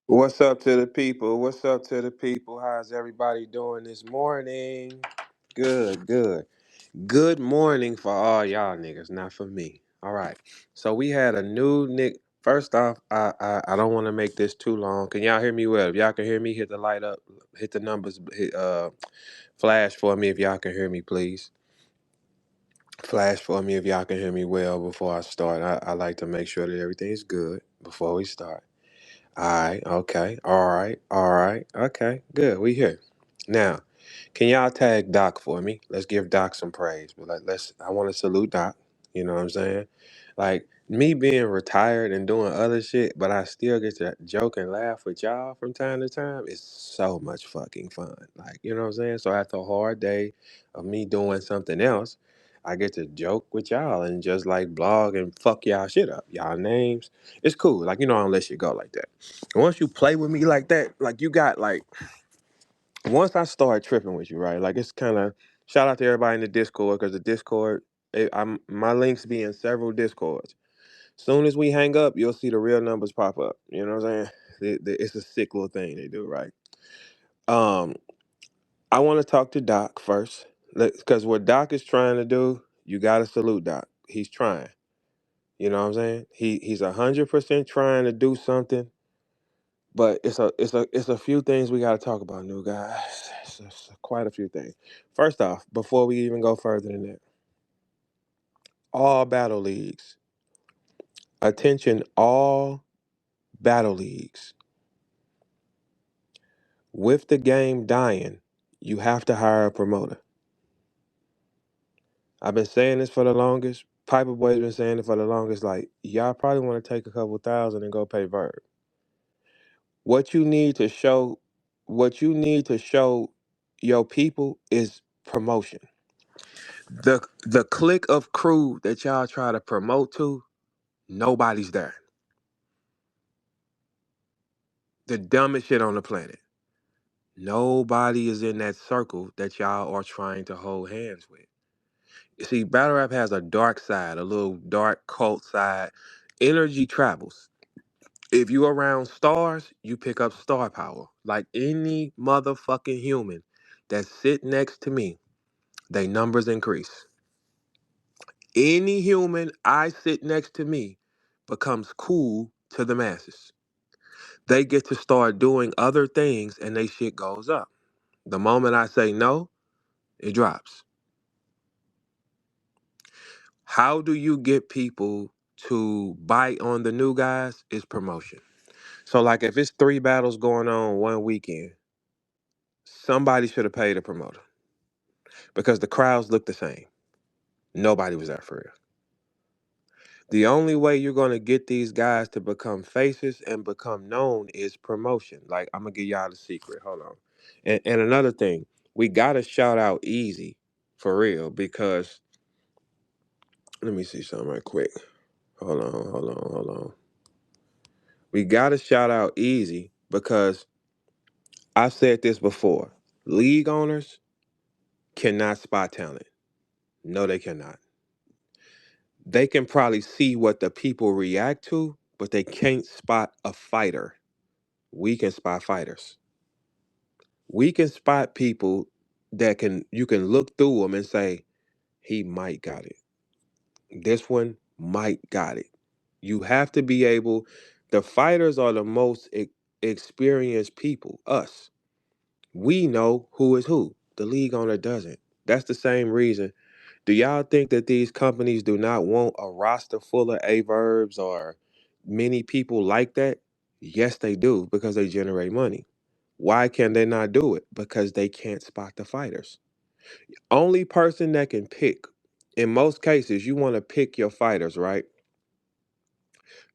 What's up to the people? What's up to the people? How's everybody doing this morning? Good, good. Good morning for all y'all niggas, not for me. All right. So we had a new nick. First off, I don't want to make this too long. Can y'all hear me well? If y'all can hear me, hit the light up, hit the numbers, flash for me if y'all can hear me, please. Flash for me if y'all can hear me well before I start. I like to make sure that everything's good before we start. All right, okay, all right, okay, good. We here. Now, can y'all tag Doc for me? Let's give Doc some praise. But let's I want to salute Doc. You know what I'm saying? Like me being retired and doing other shit, but I still get to joke and laugh with y'all from time to time. It's so much fucking fun. Like, you know what I'm saying? So after a hard day of me doing something else, I get to joke with y'all and just like blog and fuck y'all shit up. Y'all names. It's cool. Like, I don't let shit go like that. And once you play with me like that, like you got like once I start tripping with you, right? Like it's kind of shout out to everybody in the Discord because the Discord, I'm my links be in several Discords. Soon as we hang up, you'll see the real numbers pop up. You know what I'm saying? It's a sick little thing they do, right? Um, I want to talk to Doc first because what Doc is trying to do, you got to salute Doc. He's trying. You know what I'm saying? He's 100% trying to do something. But it's a few things we got to talk about, new guys. It's quite a few things. First off, before we even go further than that, all battle leagues, attention, all battle leagues. With the game dying, you have to hire a promoter. I've been saying this for the longest. Piper Boy's been saying it for the longest. Like y'all probably want to take a couple thousand and go pay VERB. What you need to show, what you need to show your people is promotion. The clique of crew that y'all try to promote to, nobody's there. The dumbest shit on the planet. Nobody is in that circle that y'all are trying to hold hands with. You see, battle rap has a dark side, a little dark cult side. Energy travels. If you around stars, you pick up star power. Like any motherfucking human that sit next to me, they numbers increase. Any human I sit next to me becomes cool to the masses. They get to start doing other things and they shit goes up. The moment I say no, it drops. How do you get people to bite on the new guys? Is promotion. So like if it's 3 battles going on one weekend, somebody should have paid a promoter because the crowds look the same. Nobody was there for real. The only way you're gonna get these guys to become faces and become known is promotion. Like I'm gonna give y'all the secret. Hold on. And another thing, we gotta shout out Easy for real because let me see something right quick. Hold on. We gotta shout out Easy because I've said this before. League owners cannot spot talent. No, they cannot. They can probably see what the people react to, but they can't spot a fighter. We can spot fighters. We can spot people that can you can look through them and say he might got it. This one might got it. You have to be able. The fighters are the most experienced people. Us. We know who is who. The league owner doesn't. That's the same reason. Do y'all think that these companies do not want a roster full of A-verbs or many people like that? Yes, they do because they generate money. Why can they not do it? Because they can't spot the fighters. Only person that can pick, in most cases, you want to pick your fighters, right?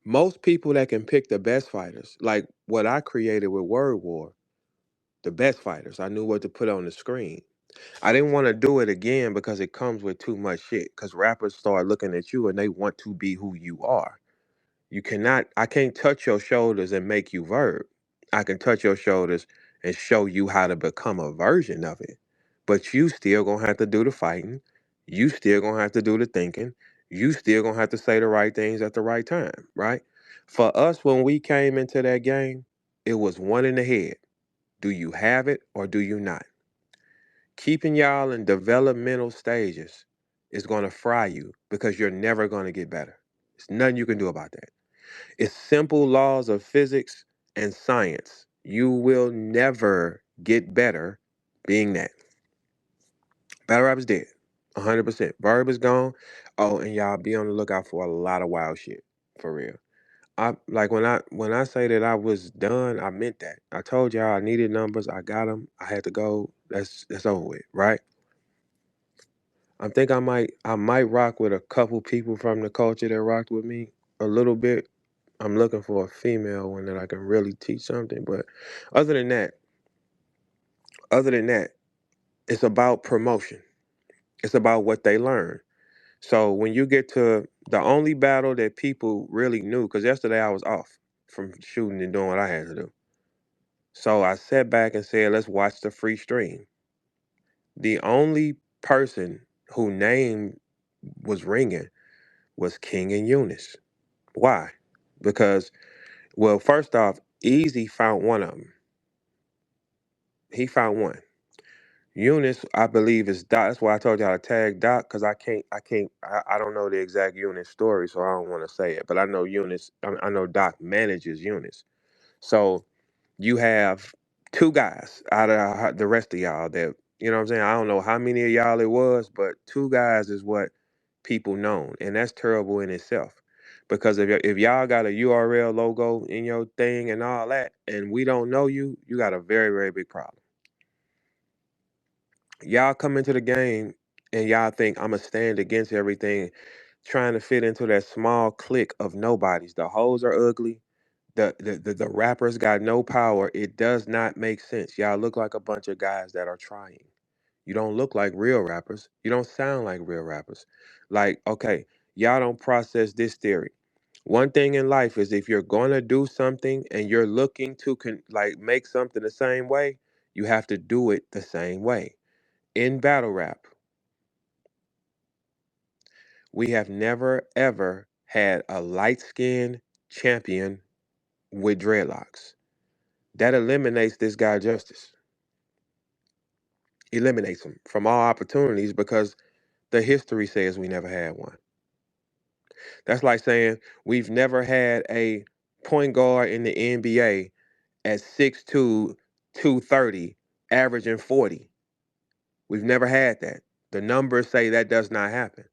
Most people that can pick the best fighters, like what I created with Word War, the best fighters, I knew what to put on the screen. I didn't want to do it again because it comes with too much shit. Because rappers start looking at you and they want to be who you are. I can't touch your shoulders and make you verb. I can touch your shoulders and show you how to become a version of it. But you still gonna have to do the fighting. You still gonna have to do the thinking. You still gonna have to say the right things at the right time, right? For us, when we came into that game, It was one in the head. Do you have it or do you not? Keeping y'all in developmental stages is going to fry you because you're never going to get better. There's nothing you can do about that. It's simple laws of physics and science. You will never get better being that. Battle rap is dead. 100%. Verb is gone. Oh, and y'all be on the lookout for a lot of wild shit. For real. I like when I say that I was done, I meant that. I told y'all I needed numbers. I got them. I had to go. That's over with, right? I think I might rock with a couple people from the culture that rocked with me a little bit. I'm looking for a female one that I can really teach something. But other than that, other than that, it's about promotion. It's about what they learn. So when you get to the only battle that people really knew, because yesterday I was off from shooting and doing what I had to do. So I sat back and said, let's watch the free stream. The only person who name was ringing was King and Eunice. Why? Because, well, first off, Easy found one of them. He found one. Eunice, I believe, is Doc. That's why I told y'all to tag Doc, because I don't know the exact Eunice story, so I don't want to say it. But I know Eunice, I know Doc manages Eunice. So you have two guys out of the rest of y'all that, you know what I'm saying? I don't know how many of y'all it was, but two guys is what people known. And that's terrible in itself. Because if y'all got a URL logo in your thing and all that, and we don't know you, you got a very, very big problem. Y'all come into the game and y'all think I'm going to stand against everything, trying to fit into that small clique of nobodies. The hoes are ugly. The rappers got no power. It does not make sense. Y'all look like a bunch of guys that are trying. You don't look like real rappers. You don't sound like real rappers. Like, okay, y'all don't process this theory. One thing in life is if you're gonna do something and you're looking to like make something the same way, you have to do it the same way. In battle rap, we have never ever had a light skinned champion with dreadlocks. That eliminates this guy justice. Eliminates him from all opportunities because the history says we never had one. That's like saying we've never had a point guard in the NBA at 6'2", 230, averaging 40. We've never had that. The numbers say that does not happen.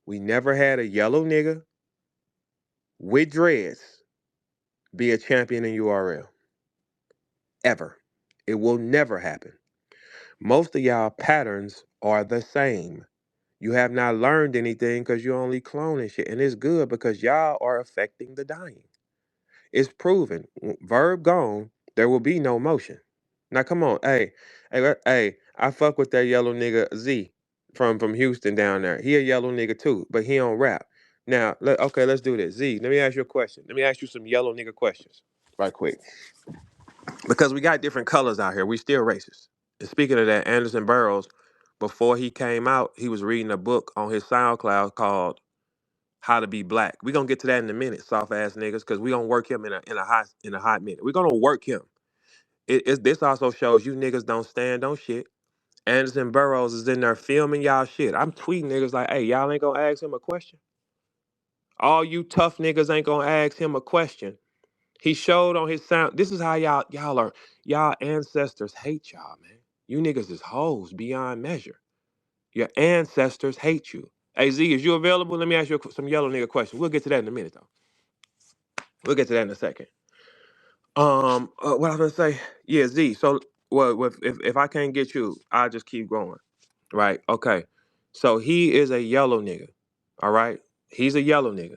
We never had a yellow nigga with dreads be a champion in URL. Ever. It will never happen. Most of y'all patterns are the same. You have not learned anything because you're only cloning shit. And it's good because y'all are affecting the dying. It's proven. Verb gone, there will be no motion. Now come on, hey, I fuck with that yellow nigga Z from Houston down there. He a yellow nigga too, but he don't rap. Now, okay, let's do this. Z, let me ask you a question. Let me ask you some yellow nigga questions, right quick, because we got different colors out here. We still racist. And speaking of that, Anderson Burroughs, before he came out, he was reading a book on his SoundCloud called "How to Be Black." We're gonna get to that in a minute, soft ass niggas, because we're gonna work him in a hot minute. We're gonna work him. This also shows you niggas don't stand on shit. Anderson Burroughs is in there filming y'all shit. I'm tweeting niggas like, hey, y'all ain't gonna ask him a question. All you tough niggas ain't gonna ask him a question. He showed on his sound. This is how y'all ancestors hate y'all, man. You niggas is hoes beyond measure. Your ancestors hate you. Hey Z, is you available? Let me ask you some yellow nigga questions. We'll get to that in a minute though. We'll get to that in a second. What I was gonna say? Yeah, Z. So, well, if I can't get you, I'll just keep going. Right? Okay. So he is a yellow nigga. All right. He's a yellow nigga.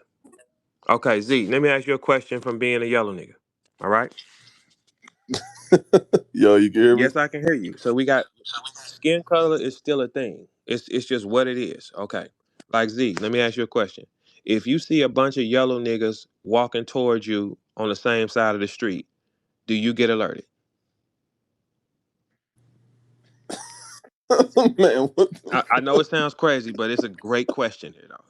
Okay, Z. Let me ask you a question from being a yellow nigga. All right. Yo, you can hear me? Yes, I can hear you. So we got skin color is still a thing. It's just what it is. Okay. Like Z. Let me ask you a question. If you see a bunch of yellow niggas walking towards you on the same side of the street, do you get alerted? Man, what I know it sounds crazy, but it's a great question here, though.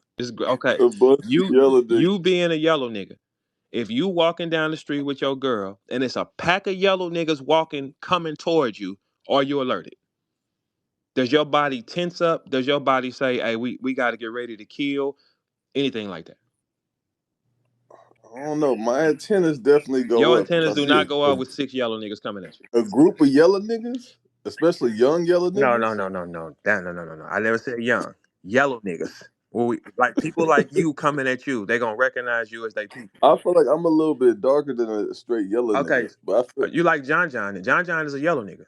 Okay. a bunch of You yellow niggas. you being a yellow nigga, If you walking down the street with your girl and it's a pack of yellow niggas walking, coming towards you, are you alerted? Does your body tense up? Does your body say, hey, we got to get ready to kill? Anything like that? I don't know. My antennas definitely go Your up if antennas I do see not go out with 6 yellow niggas coming at you. a group of yellow niggas, especially young yellow No, no, niggas. no, no, no. No. I never said young. Yellow niggas. Well, like people like you coming at you, they gonna recognize you as they people. I feel like I'm a little bit darker than a straight yellow Okay, nigga, but I feel you like John John, and John John is a yellow nigga.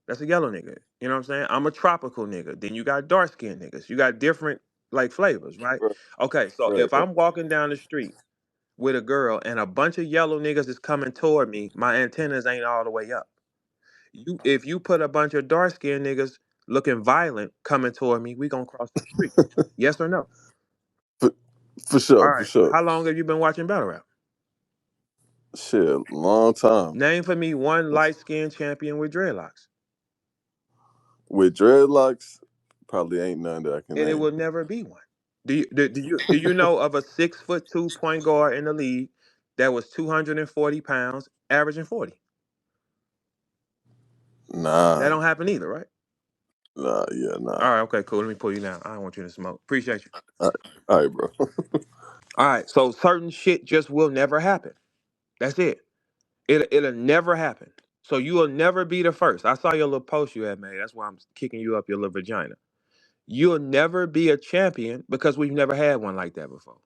That's a yellow nigga. You know what I'm saying? I'm a tropical nigga. Then you got dark skinned niggas. You got different like flavors, right? right, Okay, so right, if right. I'm walking down the street with a girl and a bunch of yellow niggas is coming toward me, my antennas ain't all the way up. If you put a bunch of dark skinned niggas looking violent coming toward me, we gonna cross the street. Yes or no? For, for All sure, for right. sure. How long have you been watching battle rap? Shit, long time Name for me one light skinned champion with dreadlocks. with dreadlocks. Probably ain't none that I can And it name. will never be one. Do you know of a 6'2" point guard in the league that was 240 pounds, averaging 40? That Nah, don't happen either, right? nah, yeah, nah. All right, okay, cool. Let me pull you down. I don't want you to smoke. Appreciate you. All right, bro. All right, so certain shit just will never happen. That's it. It'll never happen. So you will never be the first. I saw your little post you had made. That's why I'm kicking you up your little vagina. You'll never be a champion because we've never had one like that before.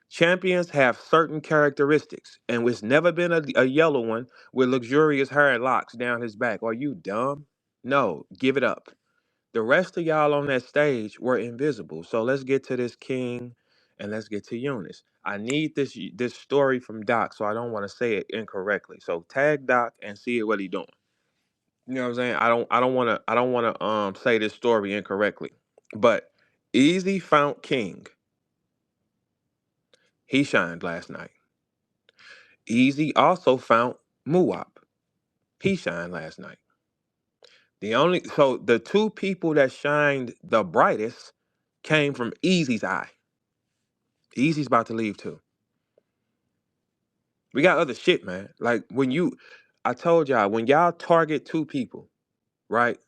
Champions have certain characteristics, and it's never been a yellow one with luxurious hair and locks down his back. Are you dumb? No, give it up. The rest of y'all on that stage were invisible. So let's get to this king and let's get to Eunice. I need this story from Doc, so I don't want to say it incorrectly. So tag Doc and see what he doing. You know what I'm saying? I don't wanna say this story incorrectly. But Easy found King. He shined last night. Easy also found Muwap. He shined last night. The two people that shined the brightest came from Easy's eye. Easy's about to leave too. We got other shit, man. Like I told y'all, when y'all target two people, right?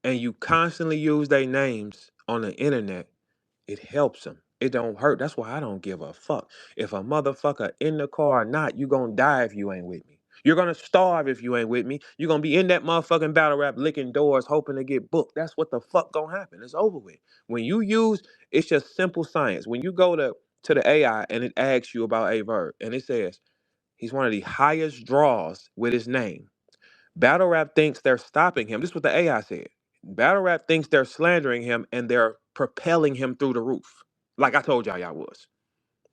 And you constantly use their names on the internet, it helps them. It don't hurt. That's why I don't give a fuck. If a motherfucker in the car or not, you gonna die if you ain't with me. You're gonna starve if you ain't with me. You're gonna be in that motherfucking battle rap licking doors hoping to get booked. That's what the fuck gonna happen. It's over with. When you use, it's just simple science. When you go to the AI and it asks you about a verb and it says he's one of the highest draws with his name. Battle rap thinks they're stopping him. This is what the AI said. Battle rap thinks they're slandering him and they're propelling him through the roof. Like I told y'all was.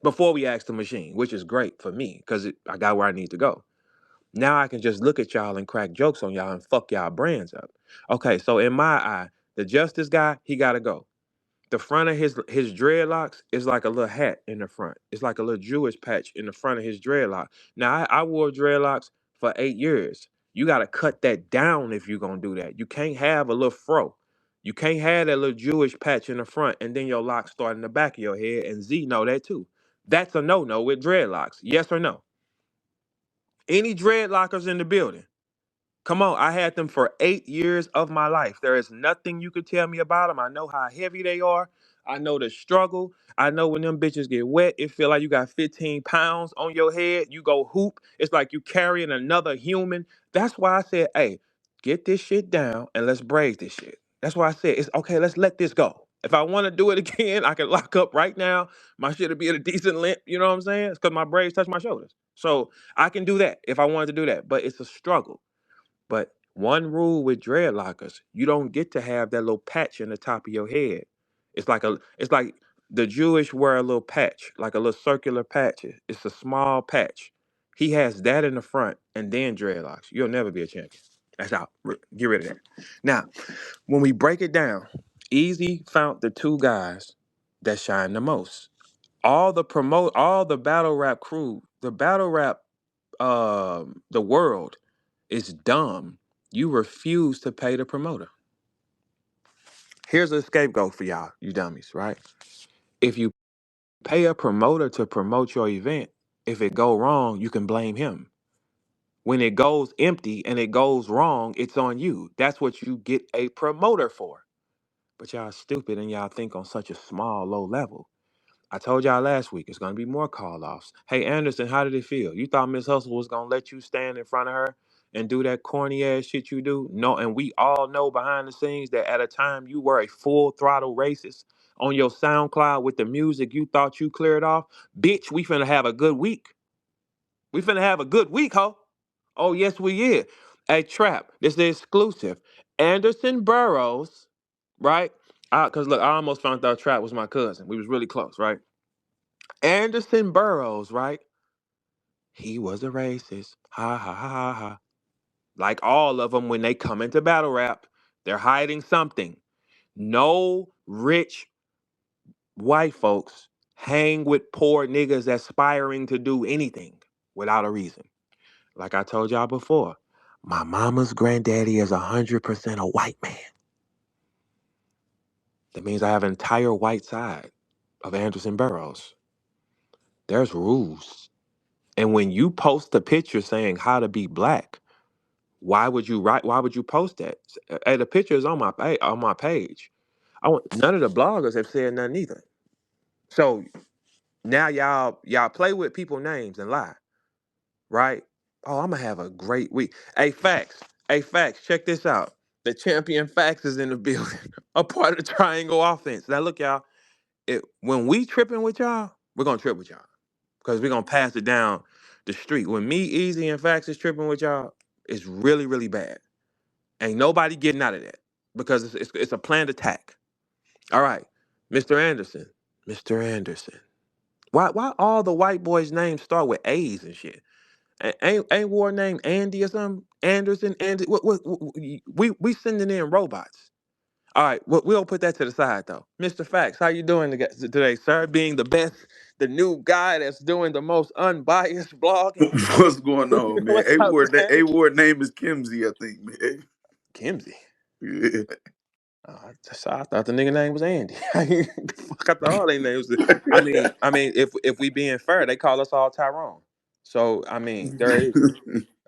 Before we asked the machine, which is great for me because I got where I need to go. Now I can just look at y'all and crack jokes on y'all and fuck y'all brands up. Okay, so in my eye, the justice guy, he gotta go. The front of his dreadlocks is like a little hat in the front. It's like a little Jewish patch in the front of his dreadlock. Now I wore dreadlocks for 8 years. You gotta cut that down if you're gonna do that. You can't have a little fro. You can't have that little Jewish patch in the front and then your locks start in the back of your head. And Z know that too. That's a no-no with dreadlocks. Yes or no? Any dreadlockers in the building? Come on, I had them for 8 years of my life. There is nothing you could tell me about them. I know how heavy they are. I know the struggle. I know when them bitches get wet, it feel like you got 15 pounds on your head. You go hoop. It's like you carrying another human. That's why I said, hey, get this shit down and let's braid this shit. That's why I said, it's okay, let's let this go. If I want to do it again, I can lock up right now. My shit will be at a decent length. You know what I'm saying? It's because my braids touch my shoulders. So I can do that if I wanted to do that. But it's a struggle. But one rule with dreadlockers, you don't get to have that little patch in the top of your head. It's like the Jewish wear a little patch, like a little circular patch. It's a small patch. He has that in the front and then dreadlocks. You'll never be a champion. That's out. Get rid of that. Now, when we break it down, Easy found the two guys that shine the most. All the battle rap crew, the battle rap the world is dumb. You refuse to pay the promoter. Here's a scapegoat for y'all, you dummies, right? If you pay a promoter to promote your event, If it go wrong, you can blame him. When it goes empty and it goes wrong, it's on you. That's what you get a promoter for. But y'all stupid and y'all think on such a small, low level. I told y'all last week it's gonna be more call offs. Hey Anderson, how did it feel? You thought Miss Hustle was gonna let you stand in front of her and do that corny ass shit you do? No, and we all know behind the scenes that at a time you were a full throttle racist on your SoundCloud with the music you thought you cleared off. Bitch, we finna have a good week. We finna have a good week, ho. Oh yes, we is. Hey Trap, this is the exclusive. Anderson Burrows, right? Cause look, I almost found out Trap was my cousin. We was really close, right? Anderson Burrows, right? He was a racist. Ha ha ha ha ha. Like all of them, when they come into battle rap, they're hiding something. No rich white folks hang with poor niggas aspiring to do anything without a reason. Like I told y'all before, my mama's granddaddy is 100% a white man. That means I have an entire white side of Anderson Burrows. There's rules. And when you post a picture saying how to be black, why would you write? Why would you post that? Hey, the picture is on my page. None of the bloggers have said nothing either. So now y'all play with people's names and lie, right? Oh, I'm gonna have a great week. Hey, facts. Hey, facts. Check this out. The champion facts is in the building, a part of the triangle offense. Now look, y'all. When we tripping with y'all, we're gonna trip with y'all because we're gonna pass it down the street. When me, Easy, and Facts is tripping with y'all, it's really, really bad. Ain't nobody getting out of that because it's a planned attack. All right, Mr. Anderson. Mr. Anderson. Why all the white boys' names start with A's and shit? Ain't war name Andy or something? Anderson, Andy. We sending in robots. All right, we'll put that to the side though. Mr. Facts, how you doing today, sir? Being the best, the new guy that's doing the most unbiased blogging. What's going on, man? What's up, A man? Ward name is Kimsey, I think, man. Kimsey. Yeah. I thought the nigga name was Andy. Fuck, I thought all they names. I mean, if we being fair, they call us all Tyrone. So I mean, there is.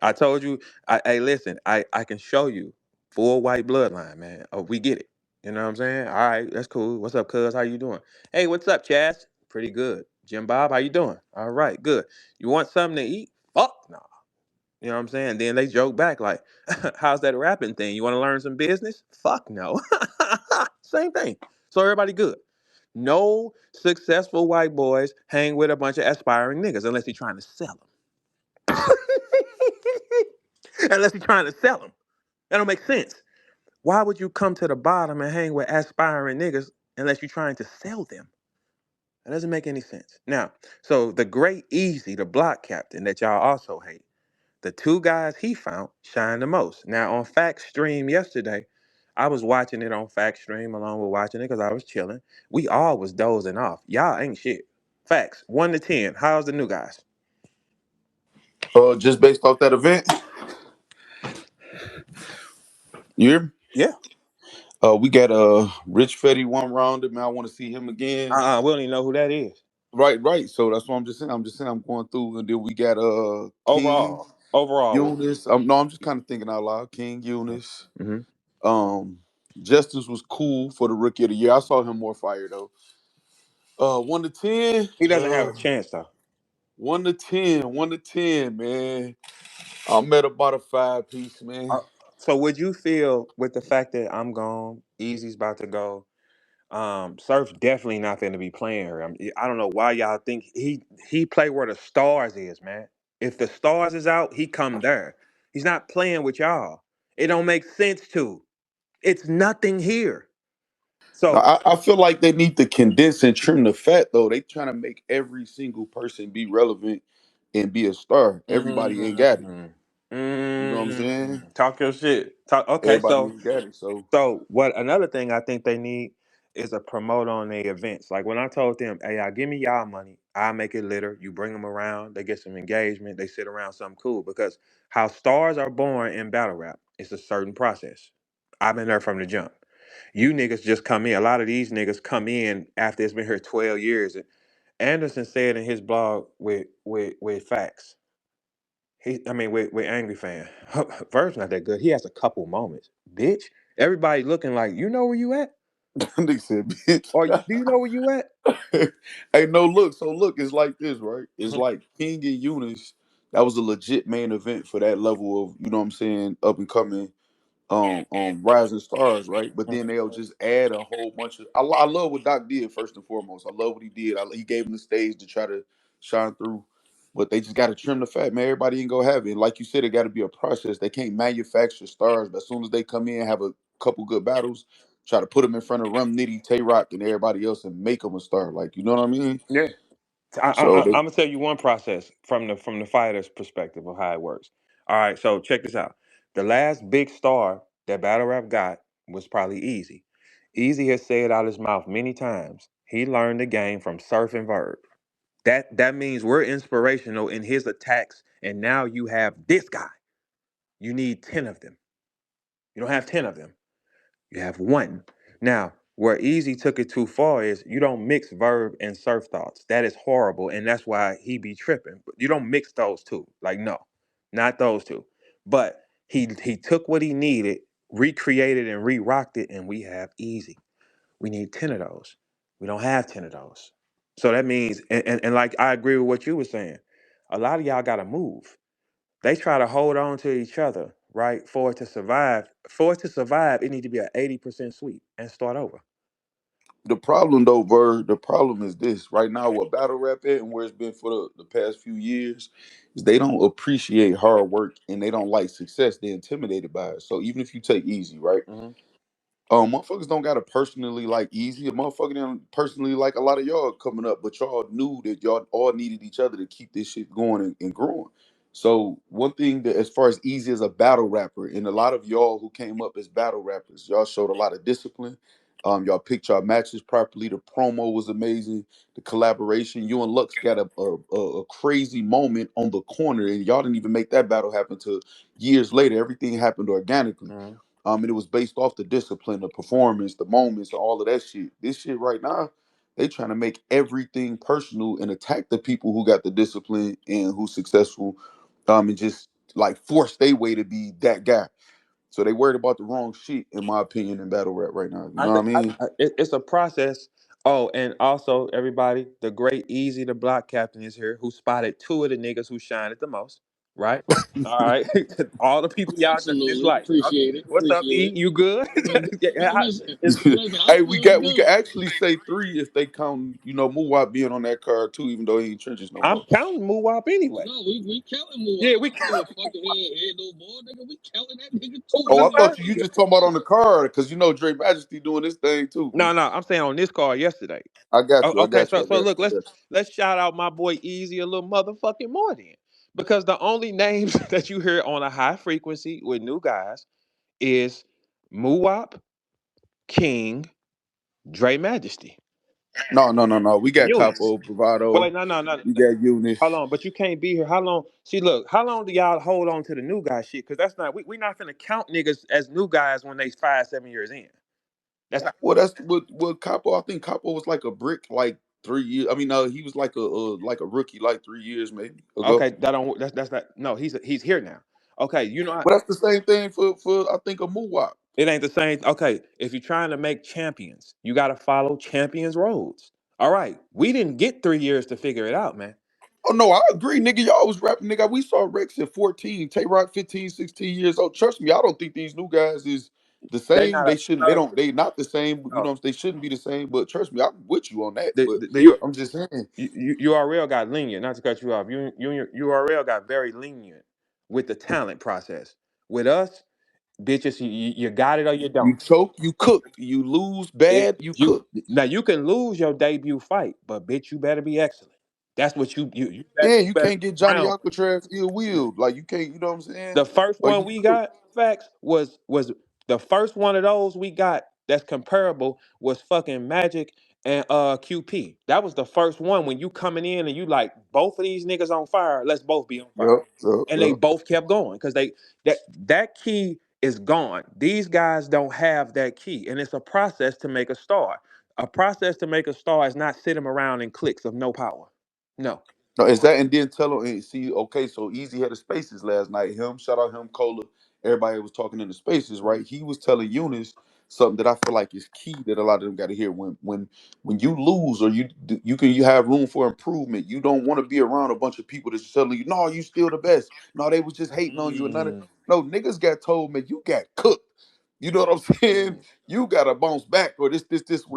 I told you. Hey, listen. I can show you full white bloodline, man. Oh, we get it. You know what I'm saying? All right, that's cool. What's up, cuz? How you doing? Hey, what's up, Chaz? Pretty good. Jim Bob, how you doing? All right, good. You want something to eat? Fuck no. You know what I'm saying? Then they joke back like, "How's that rapping thing? You want to learn some business?" Fuck no. Same thing. So everybody good. No successful white boys hang with a bunch of aspiring niggas unless he's trying to sell them. Unless he's trying to sell them. That don't make sense. Why would you come to the bottom and hang with aspiring niggas unless you're trying to sell them? That doesn't make any sense. Now, so the great Easy, the block captain that y'all also hate. The two guys he found shine the most. Now on Fact Stream yesterday, I was watching it on Fact Stream along with watching it because I was chilling. We all was dozing off. Y'all ain't shit. Facts. 1 to 10. How's the new guys? Just based off that event, you hear me? Yeah. We got Rich Fetty one rounder, man. I want to see him again. We don't even know who that is. Right, right. So that's what I'm just saying. I'm just saying I'm going through, and then we got King Overall. Overall. Eunice. No, I'm just kind of thinking out loud. King Eunice. Mm-hmm. Um, Justice was cool for the rookie of the year. I saw him more fire though. 1 to 10. He doesn't have a chance though. 1 to 10. 1 to 10, man. I'm at about a 5 piece, Uh, man. so would you feel with the fact that I'm gone, Easy's about to go? Surf definitely not going to be playing her. I don't know why y'all think he play where the stars is, man. If the stars is out, he come there. He's not playing with y'all. It don't make sense to. It's nothing here. Now, So, I feel like they need to condense and trim the fat though. They trying to make every single person be relevant and be a star. Everybody ain't got it. mm, You know what I'm saying? talk your shit. Talk. Okay, Everybody so ain't got it. So what another thing I think they need is a promote on their events. Like when I told them, hey, y'all give me y'all money, I make it litter. You bring them around, they get some engagement, they sit around something cool. Because how stars are born in battle rap, it's a certain process. I've been there from the jump. You niggas just come in. A lot of these niggas come in after it's been here 12 years Anderson said in his blog with facts. With Angry Fan. Verb's not that good. He has a couple moments. Bitch, everybody looking like, you know where you at? Nigga said, bitch. Or do you know where you at? Hey, no, look. So look, it's like this, right? It's like King and Eunice. That was a legit main event for that level of, you know what I'm saying, up and coming rising stars, right? But then they'll just add a whole bunch of. I love what Doc did first and foremost. I love what he did. He gave him the stage to try to shine through, but they just got to trim the fat, man. Everybody ain't gonna have it. Like you said, it got to be a process. They can't manufacture stars, but as soon as they come in, have a couple good battles, try to put them in front of Rum Nitty, Tay Rock, and everybody else, and make them a star. Like, you know what I mean? Yeah. So I'm gonna tell you one process from the fighter's perspective of how it works. All right, so check this out. The last big star that battle rap got was probably Easy. Easy has said out his mouth many times. He learned the game from Surf and Verb. That means we're inspirational in his attacks, and now you have this guy. You need 10 of them. You don't have 10 of them. You have one. Now, where Easy took it too far is you don't mix Verb and Surf Thoughts. That is horrible, and that's why he be tripping. But you don't mix those two. Like, no, not those two. But he took what he needed, recreated and re-rocked it, and we have Easy. We need 10 of those. We don't have 10 of those. So that means, and like I agree with what you were saying, a lot of y'all gotta move. They try to hold on to each other, right? For it to survive. For it to survive, it need to be an 80% sweep and start over. the problem though, Bird, the problem is this right now, what battle rap at and where it's been for the past few years is they don't appreciate hard work and they don't like success. They're intimidated by it. So even if you take Easy, right? Hmm. Motherfuckers don't gotta personally like Easy. A motherfucker don't personally like a lot of y'all coming up, but y'all knew that y'all all needed each other to keep this shit going and growing. So one thing that, as far as Easy as a battle rapper, and a lot of y'all who came up as battle rappers, y'all showed a lot of discipline. Y'all picked your matches properly. The promo was amazing. The collaboration. You and Lux got a crazy moment on the corner, and y'all didn't even make that battle happen till years later. Everything happened organically. Hmm. And it was based off the discipline, the performance, the moments, and all of that shit. This shit right now, they trying to make everything personal and attack the people who got the discipline and who's successful, and just like force their way to be that guy. So they worried about the wrong shit, in my opinion, in battle rap right now. You know what I mean? It's a process. Oh, and also everybody, the great Easy the Block Captain is here, who spotted two of the niggas who shined it the most. Right. All right. All the people y'all Absolutely. dislike. Okay. Appreciate it. What's up, Appreciate E? it. You good? Yeah, Listen, listen, I'm Hey, feeling we can good. actually say three if they count, Muwap being on that card too, even though he ain't trenches no I'm more. counting Muwap anyway. No, we counting more. Yeah, I we don't give a fuck if he ain't had no ball, nigga. We counting that nigga too, Oh, I nigga. thought you just talking about on the card because Dre Majesty doing this thing too. No, no, I'm saying on this card yesterday. I got you. I Okay, got you. so I so got look, you. I got let's shout out my boy Easy a little motherfucking more then, because the only names that you hear on a high frequency with new guys is Muwop, King, Dre Majesty, No, no, no, no. We got Eunice. Capo, Bravado. Wait, no, no, no. We got Hold Eunice. on, but you can't be here. How long? See, look, how long do y'all hold on to the new guy shit? Because that's not we not gonna count niggas as new guys when they 5, 7 years in. That's not. Well, that's what Capo. I think Capo was like a brick, like 3 years. I mean, he was like a rookie, like 3 years maybe ago. Okay. That don't. That's not. No, he's here now. Okay, you know. But that's the same thing for I think a Muwap. It ain't the same. Okay, if you're trying to make champions, you got to follow champions' roads. All right, we didn't get 3 years to figure it out, man. Oh no, I agree, nigga. Y'all was rapping, nigga. We saw Rex at 14, Tay Rock 15, 16 years old. Trust me, I don't think these new guys is the They same. not They a shouldn't. They no, don't. They not the same. no. They shouldn't be the same. But trust me, I'm with you on that. But The I'm just saying. URL got lenient. Not to cut you off, URL got very lenient with the talent process. With us, bitches, you got it or you You don't. choke, you cook. You lose It bad, you you cook. now you can lose your debut fight, but bitch, you better be excellent. That's what Yeah, you you better can't be get Johnny ground. Alcatraz ill wheeled. Like you can't, you know what I'm saying? The first Like one you we cook. got, facts, was the first one of those we got that's comparable was fucking Magic and QP. That was the first one when you coming in and you like both of these niggas on fire, let's both be on fire. Yep, yep, And they yep. both kept going because that key is gone. These guys don't have that key, and it's a process to make a star. A process to make a star is not sitting around in cliques of no power. No. No, is that and then tell him and see, okay, so Easy had the spaces last night. Him, shout out him, Cola. Everybody was talking in the spaces, right? He was telling Eunice something that I feel like is key that a lot of them got to hear. When you lose or you have room for improvement, you don't want to be around a bunch of people that's telling you, no, you still the best. No, they was just hating on you and none of Mm, no niggas got told, man, you got cooked. You know what I'm saying? mm. You gotta bounce back, or this.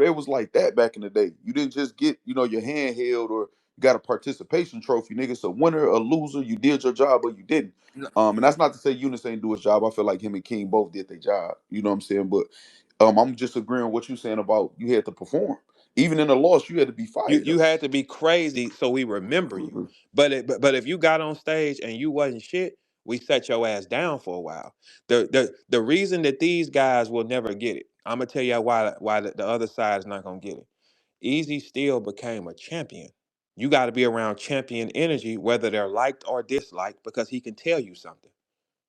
It was like that back in the day. You didn't just get, your hand held or you got a participation trophy, nigga. So winner or loser, you did your job or you didn't. No. And that's not to say Eunice ain't do his job. I feel like him and King both did their job. You know what I'm saying? But I'm just agreeing with what you saying about you had to perform. Even in the loss, you had to be You fired you up. had to be crazy so we remember you. But if you got on stage and you wasn't shit, we set your ass down for a while. The reason that these guys will never get it, I'm gonna tell you why the other side is not gonna get it. Easy still became a champion. You got to be around champion energy, whether they're liked or disliked, because he can tell you something,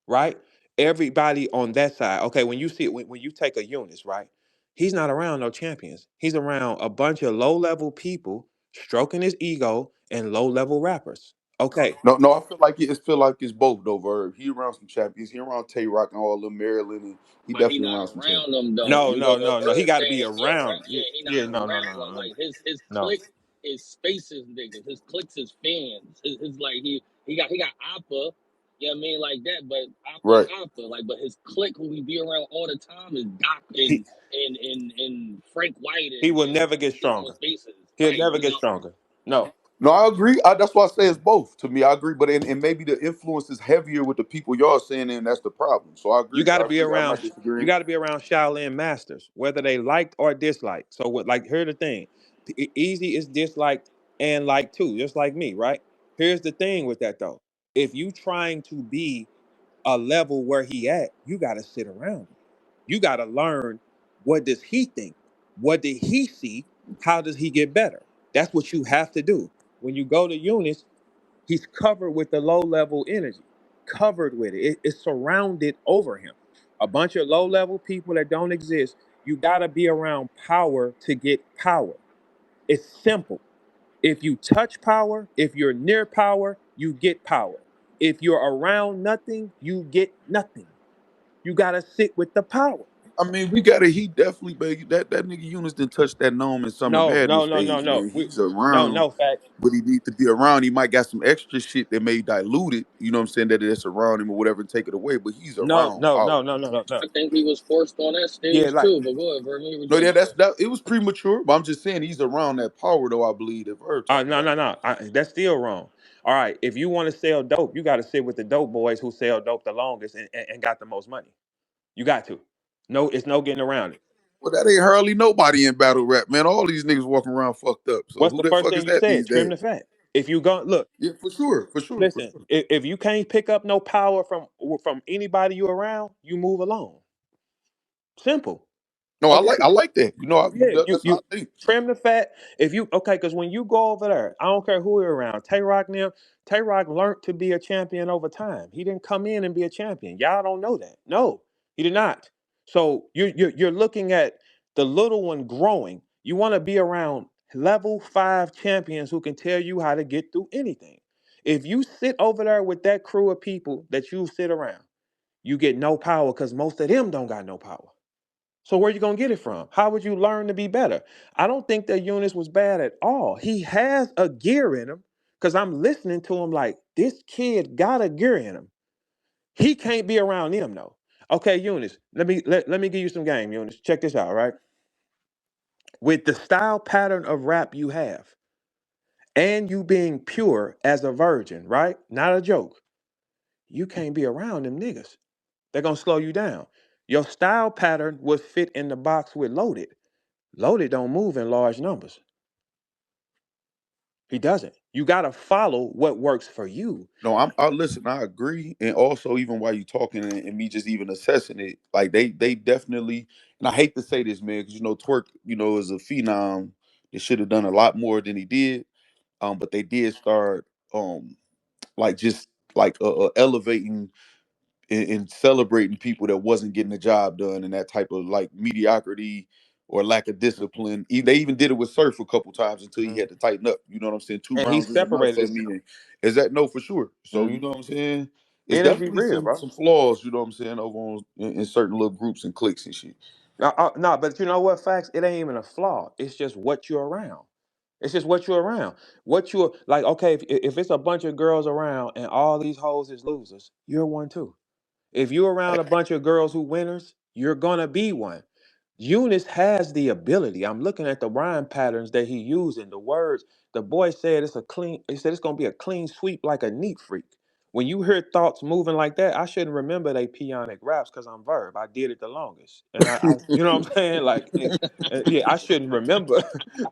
right? Everybody on that side. Okay, when you see it, when you take a Eunice, right? He's not around no champions. He's around a bunch of low level people stroking his ego and low level rappers. Okay. No, no, I feel like it feel like it's both though, Verb. He around some champions. He around Tay Rock and all them Maryland, and he But he definitely not around some around champions. them though. No, You go no, what no, no. He Verb got to be saying. He around. around. Yeah, Yeah, he yeah, not no, no, around no, them. no, Like his no. clique is spaces niggas. His cliques is fans. His like he got Appa. You know what I mean? Like that. But Appa's Right. Appa. Like but his clique who he be around all the time is Doc He and Frank White he will and never get people on stronger. spaces. He'll Right. never You get know. stronger. No. No, I agree. That's why I say it's both. To me, I agree. But and maybe the influence is heavier with the people y'all saying, and that's the problem. So I You agree. got to I be agree. I'm around. not You disagreeing. got to be around Shaolin masters, whether they liked or disliked. So what? Like, here's the thing: Easy is disliked and liked too, just like me, right? Here's the thing with that though: if you trying to be a level where he at, you got to sit around him. You got to learn what does he think, what did he see, how does he get better. That's what you have to do. When you go to Eunice, he's covered with the low level energy, covered with it. It's surrounded over him. A bunch of low level people that don't exist. You got to be around power to get power. It's simple. If you touch power, if you're near power, you get power. If you're around nothing, you get nothing. You got to sit with the power. I mean, we got to. He definitely, baby. That nigga Eunice didn't touch that gnome in Summer No, no, Madness no, no, stage, no. man. We He's no, around, no facts. but he need to be around. He might got some extra shit that may dilute it. You know what I'm saying? That's around him or whatever, and take it away. But he's No, around no, no, power. no, no, no, no. I think he was forced on that Yeah, stage like too. But go ahead, Verb. What No, you yeah, gonna say? that. It was premature, but I'm just saying he's around that power, though. I believe that we're talking No, about. no, no. That's still wrong. All right, if you want to sell dope, you got to sit with the dope boys who sell dope the longest and got the most money. You got to. No, it's no getting around it. Well, that ain't hardly nobody in battle rap, man. All these niggas walking around fucked up. So What's who the the first fuck is thing you that said? these Trim days? the fat. If you go look, Yeah, for sure, for sure, for listen. sure. If you can't pick up no power from anybody you around, you move along. Simple. No, I Okay. like that. Yeah, That's how I think. trim the fat. If you okay, because when you go over there, I don't care who you're around. Tay Rock them, Tay Rock learned to be a champion over time. He didn't come in and be a champion. Y'all don't know that. No, he did not. So you're looking at the little one growing. You want to be around level 5 champions who can tell you how to get through anything. If you sit over there with that crew of people that you sit around, you get no power because most of them don't got no power. So where you gonna get it from? How would you learn to be better? I don't think that Eunice was bad at all. He has a gear in him because I'm listening to him like this kid got a gear in him. He can't be around them though. Okay, Eunice, let me give you some game, Eunice. Check this out, right? With the style pattern of rap you have, and you being pure as a virgin, right? Not a joke. You can't be around them niggas. They're gonna slow you down. Your style pattern would fit in the box with loaded. Loaded don't move in large numbers. He doesn't. You got to follow what works for you. No, I listen. I agree, and also even while you talking and me just even assessing it, like they definitely. And I hate to say this, man, because Twerk, is a phenom that should have done a lot more than he did. But they did start, like just like elevating and celebrating people that wasn't getting the job done and that type of like mediocrity or lack of discipline. They even did it with Surf a couple times until he Mhm. had to tighten up. You know what I'm saying? Two And he rounds is enough separated for himself. me. And is that no for sure? So you Mhm. know what I'm saying? It's Energy definitely real, bro. some flaws. You know what I'm saying over in certain little groups and cliques and shit. No, but you know what, facts? It ain't even a flaw. It's just what you're around. It's just what you're around. What you're like, okay, if it's a bunch of girls around and all these hoes is losers, you're one too. If you're around a bunch of girls who winners, you're gonna be one. Eunice has the ability. I'm looking at the rhyme patterns that he using, the words. The boy said it's a clean, he said it's gonna be a clean sweep like a neat freak. When you hear thoughts moving like that, I shouldn't remember they peonic raps because I'm verb. I did it the longest. And you know what I'm saying? Like yeah, I shouldn't remember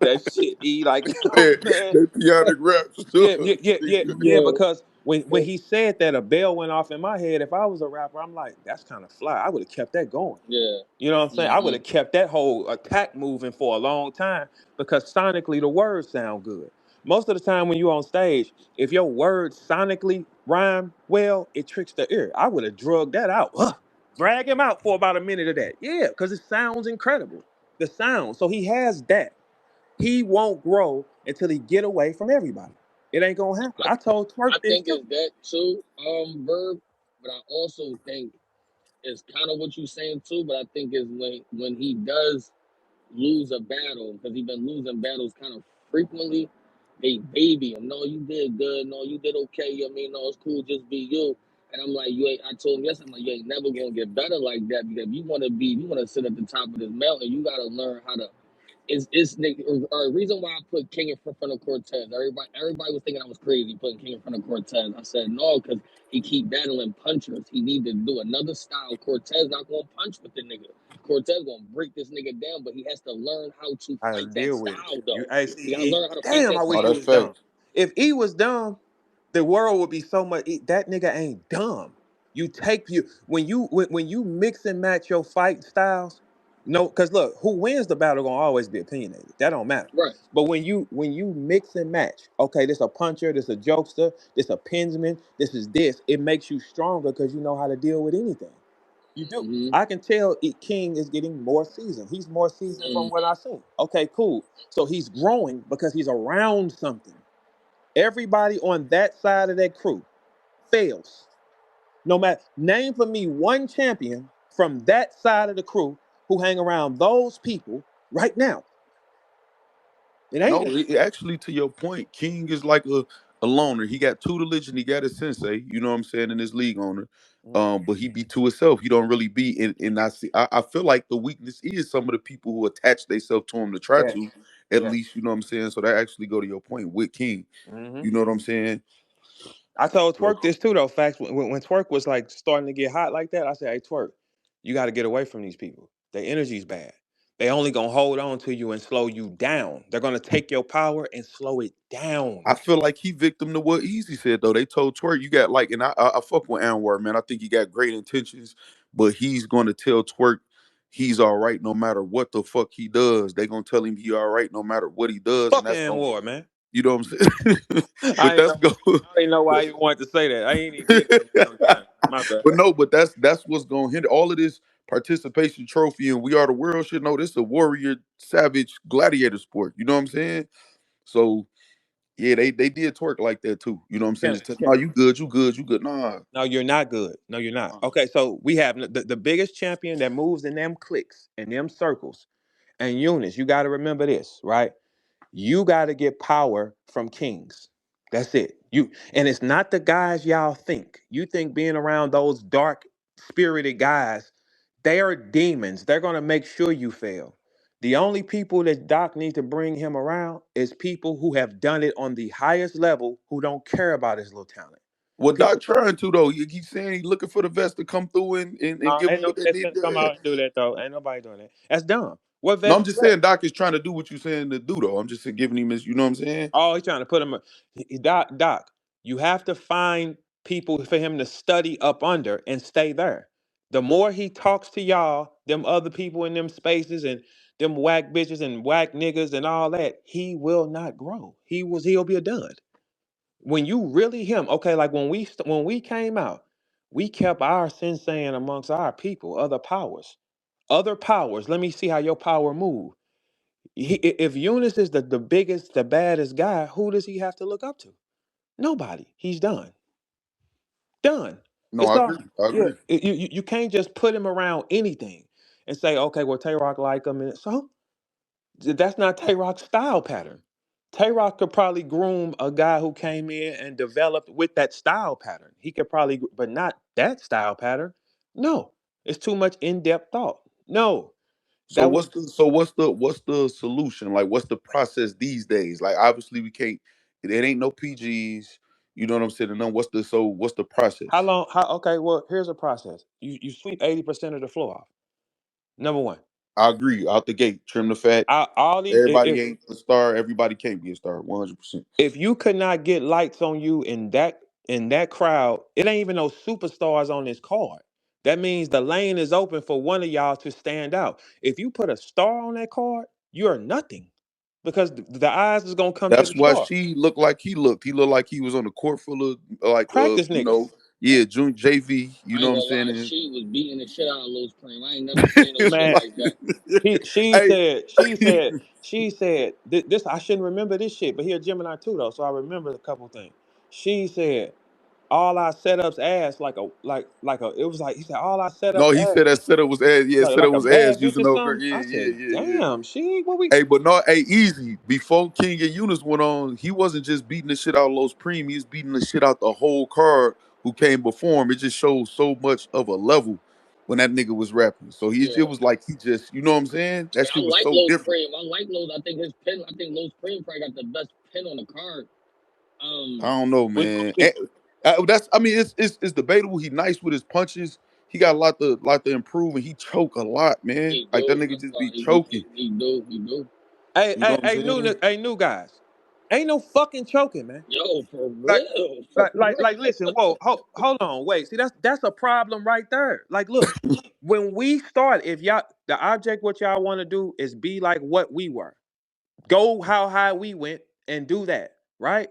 that shit. Like, you know Man, what I'm saying? that piano rap Yeah, stuff. yeah, yeah, yeah, yeah. Yo, Because when he said that, a bell went off in my head. If I was a rapper, I'm like, that's kind of fly. I would have kept that going. yeah. You know what I'm saying? I would Mm-hmm. have kept that whole attack moving for a long time because sonically the words sound good. Most of the time when you're on stage, if your words sonically rhyme well, it tricks the ear. I would have drugged that out. Drag him out for about a minute of that. Yeah, because it sounds incredible. The sound. So he has that. He won't grow until he get away from everybody. It ain't gonna happen. I I told I Twerk this think too. it's that too, Verb. But I also think it's kind of what you're saying too. But I think is when he does lose a battle, because he's been losing battles kind of frequently. They baby him. No, you did good. No, you did okay. You know what I mean? No, it's cool. Just be you. And I'm like, you ain't. I told him yes. I'm like, you ain't never gonna get better like that because if you want to be, you want to sit at the top of this mountain. You gotta learn how to is the reason why I put King in front of Cortez. Everybody was thinking I was crazy putting King in front of Cortez. I said no because he keep battling punchers. He need to do another style. Cortez not gonna punch with the nigga. Cortez gonna break this nigga down, but he has to learn how to I had to fight that deal with it. style You, though. hey, He gotta see, learn how to fight damn, that I wish Oh, he that's was style. dumb. facts. If he was dumb, the world would be so much. That nigga ain't dumb. You take you when you mix and match your fight styles. No, because look, who wins the battle gonna always be opinionated. That don't matter. Right. But when you mix and match, okay, this a puncher, this a jokester, this a pinsman, this is this. It makes you stronger because you know how to deal with anything. You do. Mm-hmm. I can tell King is getting more seasoned. He's more seasoned from what I seen. Okay, cool. So he's growing because he's around something. Everybody on that side of that crew fails. No matter name for me one champion from that side of the crew who hang around those people right now. It ain't No, actually, to your point, King is like a loner. He got tutelage and he got a sensei. You know what I'm saying in his league owner. Mhm. But he be to himself. He don't really be. And I feel like the weakness is some of the people who attach themselves to him to try Yeah, to, at yeah. least. You know what I'm saying. So that actually go to your point with King. Hmm. You know what I'm saying. I told So Twerk this too though. Facts when Twerk was like starting to get hot like that, I said, "Hey Twerk, you got to get away from these people. Their energy's bad. They only gonna hold on to you and slow you down. They're gonna take your power and slow it down." I feel like he victim to what Easy said though. They told Twerk you got like, and I fuck with Anwar, man. I think he got great intentions, but he's gonna tell Twerk he's all right no matter what the fuck he does. They gonna tell him he all right no matter what he does, and Fuck that's gonna, War, man. you know what I'm saying. But I ain't that's know. go. I didn't know why you wanted to say that. I ain't even did that a long time. My bad. But no, but that's what's gonna hinder all of this participation trophy and we are the world shit. No, this is a warrior, savage, gladiator sport. You know what I'm saying? So yeah, they did twerk like that too. You know what I'm saying? Can, Just tell, can, no, you good, you good, you good. Nah. no, you're not good. No, you're not. Okay, so we have the biggest champion that moves in them cliques and them circles. And Eunice, you got to remember this, right? You got to get power from kings. That's it. And it's not the guys y'all think. You think being around those dark spirited guys, they are demons. They're gonna make sure you fail. The only people that Doc needs to bring him around is people who have done it on the highest level who don't care about his little talent. Well, Doc People, trying to though. He's saying he's looking for the vest to come through and give ain't them no what they vets need. finna come Yeah. out and do that though. Ain't nobody doing that. That's dumb. What No, vets I'm is just that? saying Doc is trying to do what you're saying to do though. I'm just giving him his. You know what I'm saying? Oh, he's trying to put him. Doc, you have to find people for him to study up under and stay there. The more he talks to y'all, them other people in them spaces and them whack bitches and whack niggas and all that, he will not grow. He'll be a dud. When you really him, okay, like when we came out, we kept our senseiing amongst our people, other powers. Other powers. Let me see how your power move. If Eunice is the biggest, the baddest guy, who does he have to look up to? Nobody. He's done. Done. No, It's I all. agree. I Yeah. agree. You can't just put him around anything and say, okay, well, Tay Rock like him, and so that's not Tay Rock's style pattern. Tay Rock could probably groom a guy who came in and developed with that style pattern. He could probably, but not that style pattern. No, it's too much in depth thought. No, So that what's the what's the solution? Like what's the process these days? Like obviously we can't it ain't no PGs, you know what I'm saying? And then what's the how process? long? How okay? Well, here's a process. You sweep 80% of the floor off. Number one, I agree. Out the gate, trim the fat. all these Everybody ain't a star. Everybody can't be a star. 100%. if you could not get lights on you in that crowd, it ain't even no superstars on this card. That means the lane is open for one of y'all to stand out. If you put a star on that card, you're nothing because the eyes is gonna come to That's the why star. she looked like he looked. He looked like he was on a court full of like Practice niggas, yeah, June JV. You I know ain't what I'm gonna saying? lie, she was beating the shit out of Los Cream. I ain't never seen no shit man. like that. She Hey, said she said she said this. I shouldn't remember this shit, but he a Gemini too though, so I remember a couple things. She said all our setups ass like a it was like he said all our setups no, he ass said that setup was ass. Yeah, setup like a was ass bad bitch using or over. something. Yeah, I yeah, said, yeah, yeah. damn, she what we Hey, but no, hey, easy. Before King and Eunice went on, he wasn't just beating the shit out of Los Preem. He was beating the shit out the whole card who came before him. It just shows so much of a level when that nigga was rapping. So it Yeah. was like he just, you know what I'm saying? That And I shit was like so Los different. Cream. I like Los. I think Los Cream probably got the best pin on the card. I Um, don't know, we man. we That's, I mean, it's debatable. He nice with his punches. He got a lot to improve, and he choke a lot, man. he Like that do. nigga That's just why be choking. he do. You know what I'm saying? hey new guys. Ain't no fucking choking, man. Yo, for Like real, for real. listen, whoa, hold on, wait. See, that's a problem right there. Like, look, when we start, if y'all the object what y'all want to do is be like what we were. Go how high we went and do that, right?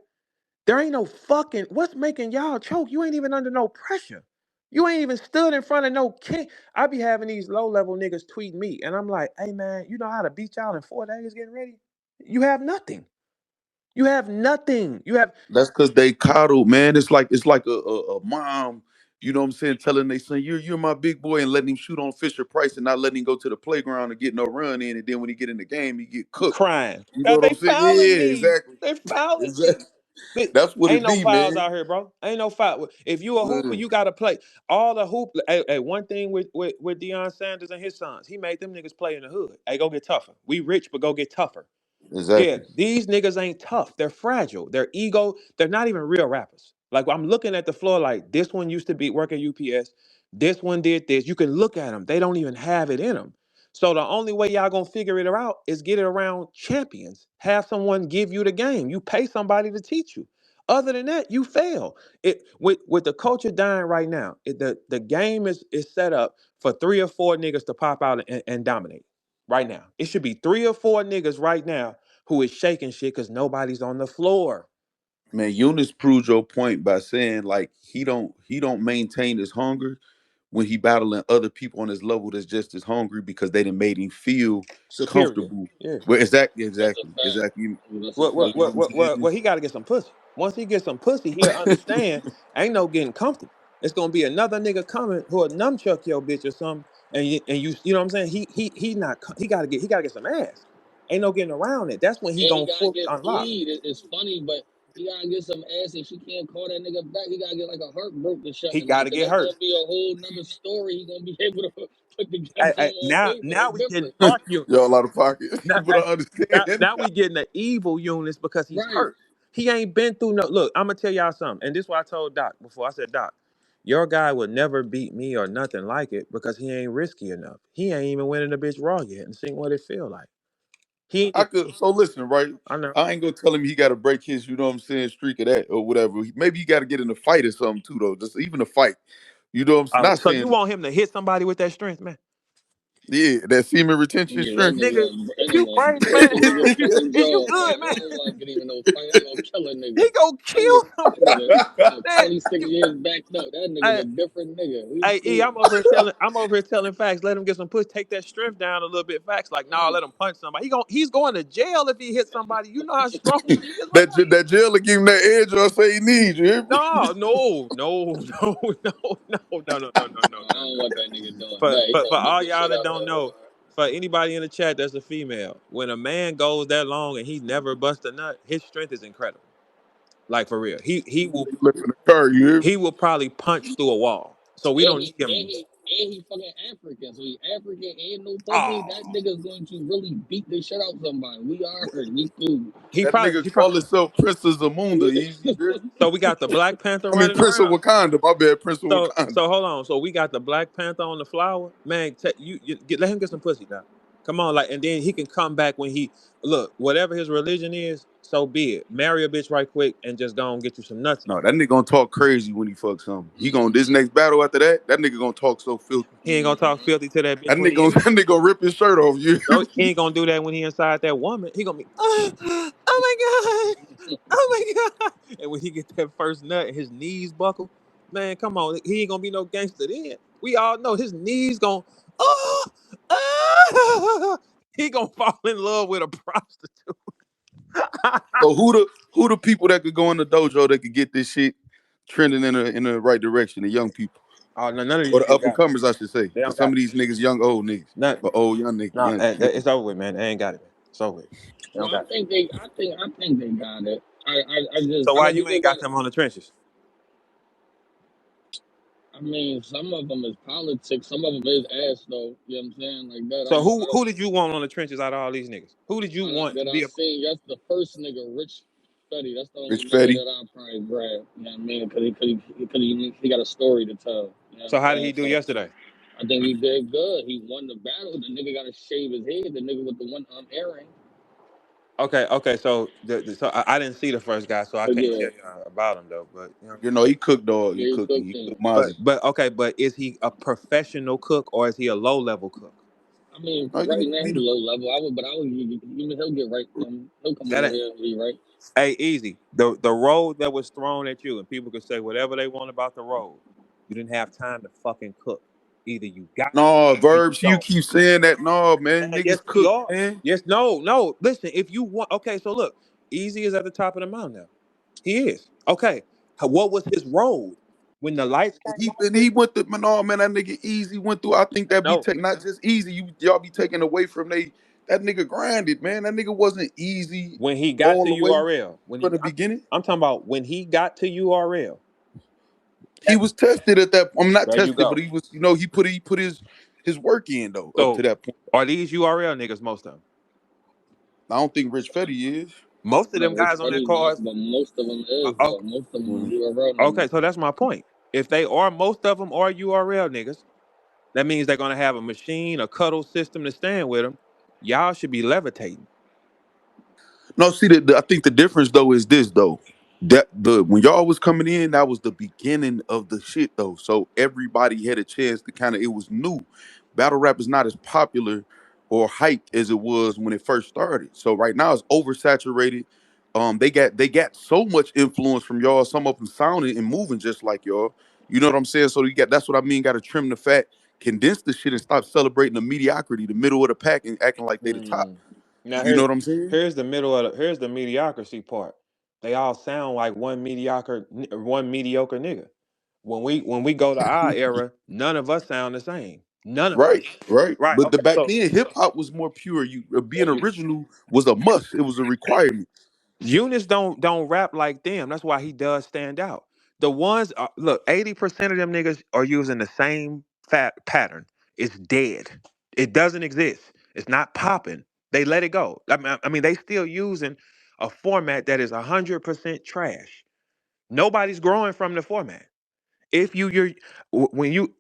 There ain't no fucking what's making y'all choke. You ain't even under no pressure. You ain't even stood in front of no king. I be having these low level niggas tweet me, and I'm like, hey man, you know how to beat y'all in 4 days getting ready? You have nothing. You have nothing. You have That's because they coddled, man. It's like a mom, you know what I'm saying, telling their son, you're my big boy, and letting him shoot on Fisher Price and not letting him go to the playground and get no run in. And then when he get in the game, he get cooked. crying. You know God, what they I'm saying? fouling Yeah, me. exactly. They fouling me. Exactly. But That's what ain't it no be, fouls man. out here, bro. Ain't no foul. If you a hooper, Man, you gotta play. All the hoop. Hey, one thing with Deion Sanders and his sons, he made them niggas play in the hood. Hey, go get tougher. We rich, but go get tougher. Yeah, exactly. these niggas ain't tough. They're fragile. They're ego. They're not even real rappers. Like I'm looking at the floor, like this one used to be work at UPS. This one did this. You can look at them. They don't even have it in them. So the only way y'all gonna figure it out is get it around champions. Have someone give you the game. You pay somebody to teach you. Other than that, you fail. It with the culture dying right now. The game is set up for 3 or 4 niggas to pop out and dominate right now. It should be 3 or 4 niggas right now who is shaking shit because nobody's on the floor. Man, Eunice proved your point by saying like he don't maintain his hunger when he battling other people on his level that's just as hungry because they done made him feel Superior. comfortable. Yeah. Well, exactly, That's a exactly, fact. exactly. That's a Well, well, fact. You know well, what I'm well, well, saying? well, he got to get some pussy. Once he gets some pussy, he'll understand. Ain't no getting comfortable. It's gonna be another nigga coming who'll nunchuck your bitch or something, you know what I'm saying. He not he gotta get some ass. Ain't no getting around it. That's when he And he gonna gotta fully get unlock. fleed. It's funny, but he gotta get some ass. If she can't call that nigga back, he gotta get like a heartbreak or He something. got Like, to 'cause get that's hurt. gonna be a whole nother story. He gonna be able to put together on paper. Now It's we getting different, dark units. Y'all out of pocket. Now, People don't understand. now we getting the evil Eunice because he's right? hurt. He ain't been through no. Look, I'm gonna tell y'all something, and this is what I told Doc before. I said, Doc, your guy would never beat me or nothing like it because he ain't risky enough. He ain't even winning a bitch raw yet and seeing what it feel like. He, I could so listen, right? I know. I ain't gonna tell him he gotta break his, you know what I'm saying, streak of that or whatever. Maybe he gotta get in a fight or something too, though. Just even a fight. You know what I'm saying? Not So you saying want him to hit somebody with that strength, man? Yeah, that semen retention Yeah, that strength. nigga, Nigga, that is you nigga crazy, man? break a nigga fucking Is you jaw, man. good, I man? don't want to get even no fight. I ain't gonna kill a nigga. He gonna That nigga, kill that nigga, man. 26 You, years backed up. That nigga's I, a different nigga. We Hey, E, cool. I'm over here telling facts. Let him get some push. Take that strength down a little bit. Facts like, nah, Mm. let him punch somebody. He's going to jail if he hits somebody. You know how strong he is. What That you mean? that jailer give him that edge. I say he needs you. Hear me? No, no, no, no, no, no, no, no, no, no, no, I no, don't no. want that nigga doing For, that. He for for gonna beat all the y'all shit that out don't that know, boy. for anybody in the chat that's a female, when a man goes that long and he never busts a nut, his strength is incredible. Like for real, Look in the car. You hear me? he will probably punch through a wall. So we And don't he need him. and he and he fucking African. So he African and no pussy. That Oh, nigga's going to really beat the shit out somebody. We are hurt. We cool. That nigga he call probably. himself Princess Zamunda. Easy. You hear me? So we got the Black Panther I mean running Prince of around. Wakanda. My bad, Prince of So Wakanda. so hold on. So we got the Black Panther on the flower. Man, let him get some pussy now. Come on, like, and then he can come back when he look whatever his religion is. So be it. Marry a bitch right quick and just go and get you some nuts in. No, that nigga gonna talk crazy when he fucks something. He gonna this Mm-hmm. next battle after that. That nigga gonna talk so filthy. He ain't gonna talk Mm-hmm. filthy to that bitch That when nigga he gonna that nigga gonna rip his shirt off. You hear no, me? he ain't gonna do that when he inside that woman. He gonna be oh my god, oh my god. And when he get that first nut and his knees buckle, man, come on, he ain't gonna be no gangster then. We all know his knees gonna oh, he gonna fall in love with a prostitute. So who the people that could go in the dojo that could get this shit trending in the right direction? The young people Oh no, none of or these the people up and got it. comers, I should say, They because don't some got of it. these niggas, young old niggas, Not but old young niggas, no, young. it's over with, man. They ain't got it, man. It's over with. They No, don't got it. I think they got it. I just So I why know we you ain't just got got. them on the trenches? I mean, some of them is politics. Some of them is ass though. You know what I'm saying? Like that. So who did you want on the trenches out of all these niggas? Who did you want to That be I a seen. That's the first nigga, Rich Fetty. That's the only Rich nigga Fetty. that I probably grab. You know what I mean? Because he got a story to tell. You know what So I'm how did he saying? do So yesterday? I think he did good. He won the battle. The nigga got to shave his head. The nigga with the one earring. Okay. So I didn't see the first guy, so I But can't yeah, tell you about him though. But you know, You know he cooked dog. He yeah, he cooked. cooked He him. cooked Mozzie. but is he a professional cook or is he a low level cook? I mean, No, right you now he he the low level. But I would. He'll get right. He'll come That over ain't, here. He'll be right. hey, easy. The road that was thrown at you, and people could say whatever they want about the road. You didn't have time to fucking cook. Either you got it no or you verbs. You don't. keep saying that. No man, Man, yes, niggas we cook are. man. Yes, no. Listen, if you want, okay. So look, Easy is at the top of the mountain now. He is okay. What was his road when the lights came on? He went through man. No man, that nigga easy went through. I think that be No, taking not just easy. Y'all be taking away from they. That nigga grinded man. That nigga wasn't easy when he got all to the way URL, when from he, the beginning. I'm talking about when he got to URL. He was tested at that. I'm not There you tested, but go. he was. He put his work in though up to So that point. are these URL niggas? Most of them. I don't think Rich Fetty is. Most of No, them Rich guys on that Fetty not. cards. But most of them is though. Okay, Most of them Mm. URL okay, niggas. so that's my point. If they are, most of them are URL niggas. That means they're gonna have a machine, a cuddle system to stand with them. Y'all should be levitating. No, see, I think the difference though is this though. That the when y'all was coming in, that was the beginning of the shit though. So everybody had a chance to kind of. It was new. Battle rap is not as popular or hyped as it was when it first started. So right now it's oversaturated. They got so much influence from y'all. Some of them sounding and moving just like y'all. You know what I'm saying? So you got that's what I mean. Got to trim the fat, condense the shit, and stop celebrating the mediocrity, the middle of the pack, and acting like they the top. Hmm. Now You know what I'm saying? here's the mediocrity part. They all sound like one mediocre nigga. When we go to our era, none of us sound the same. None of us. Right, right. Right. But the Okay. back So then, hip hop was more pure. You being original was a must. It was a requirement. Eunice don't rap like them. That's why he does stand out. The ones look, 80% of them niggas are using the same fat pattern. It's dead. It doesn't exist. It's not popping. They let it go. I mean, they still using a format that is 100% trash. Nobody's growing from the format. If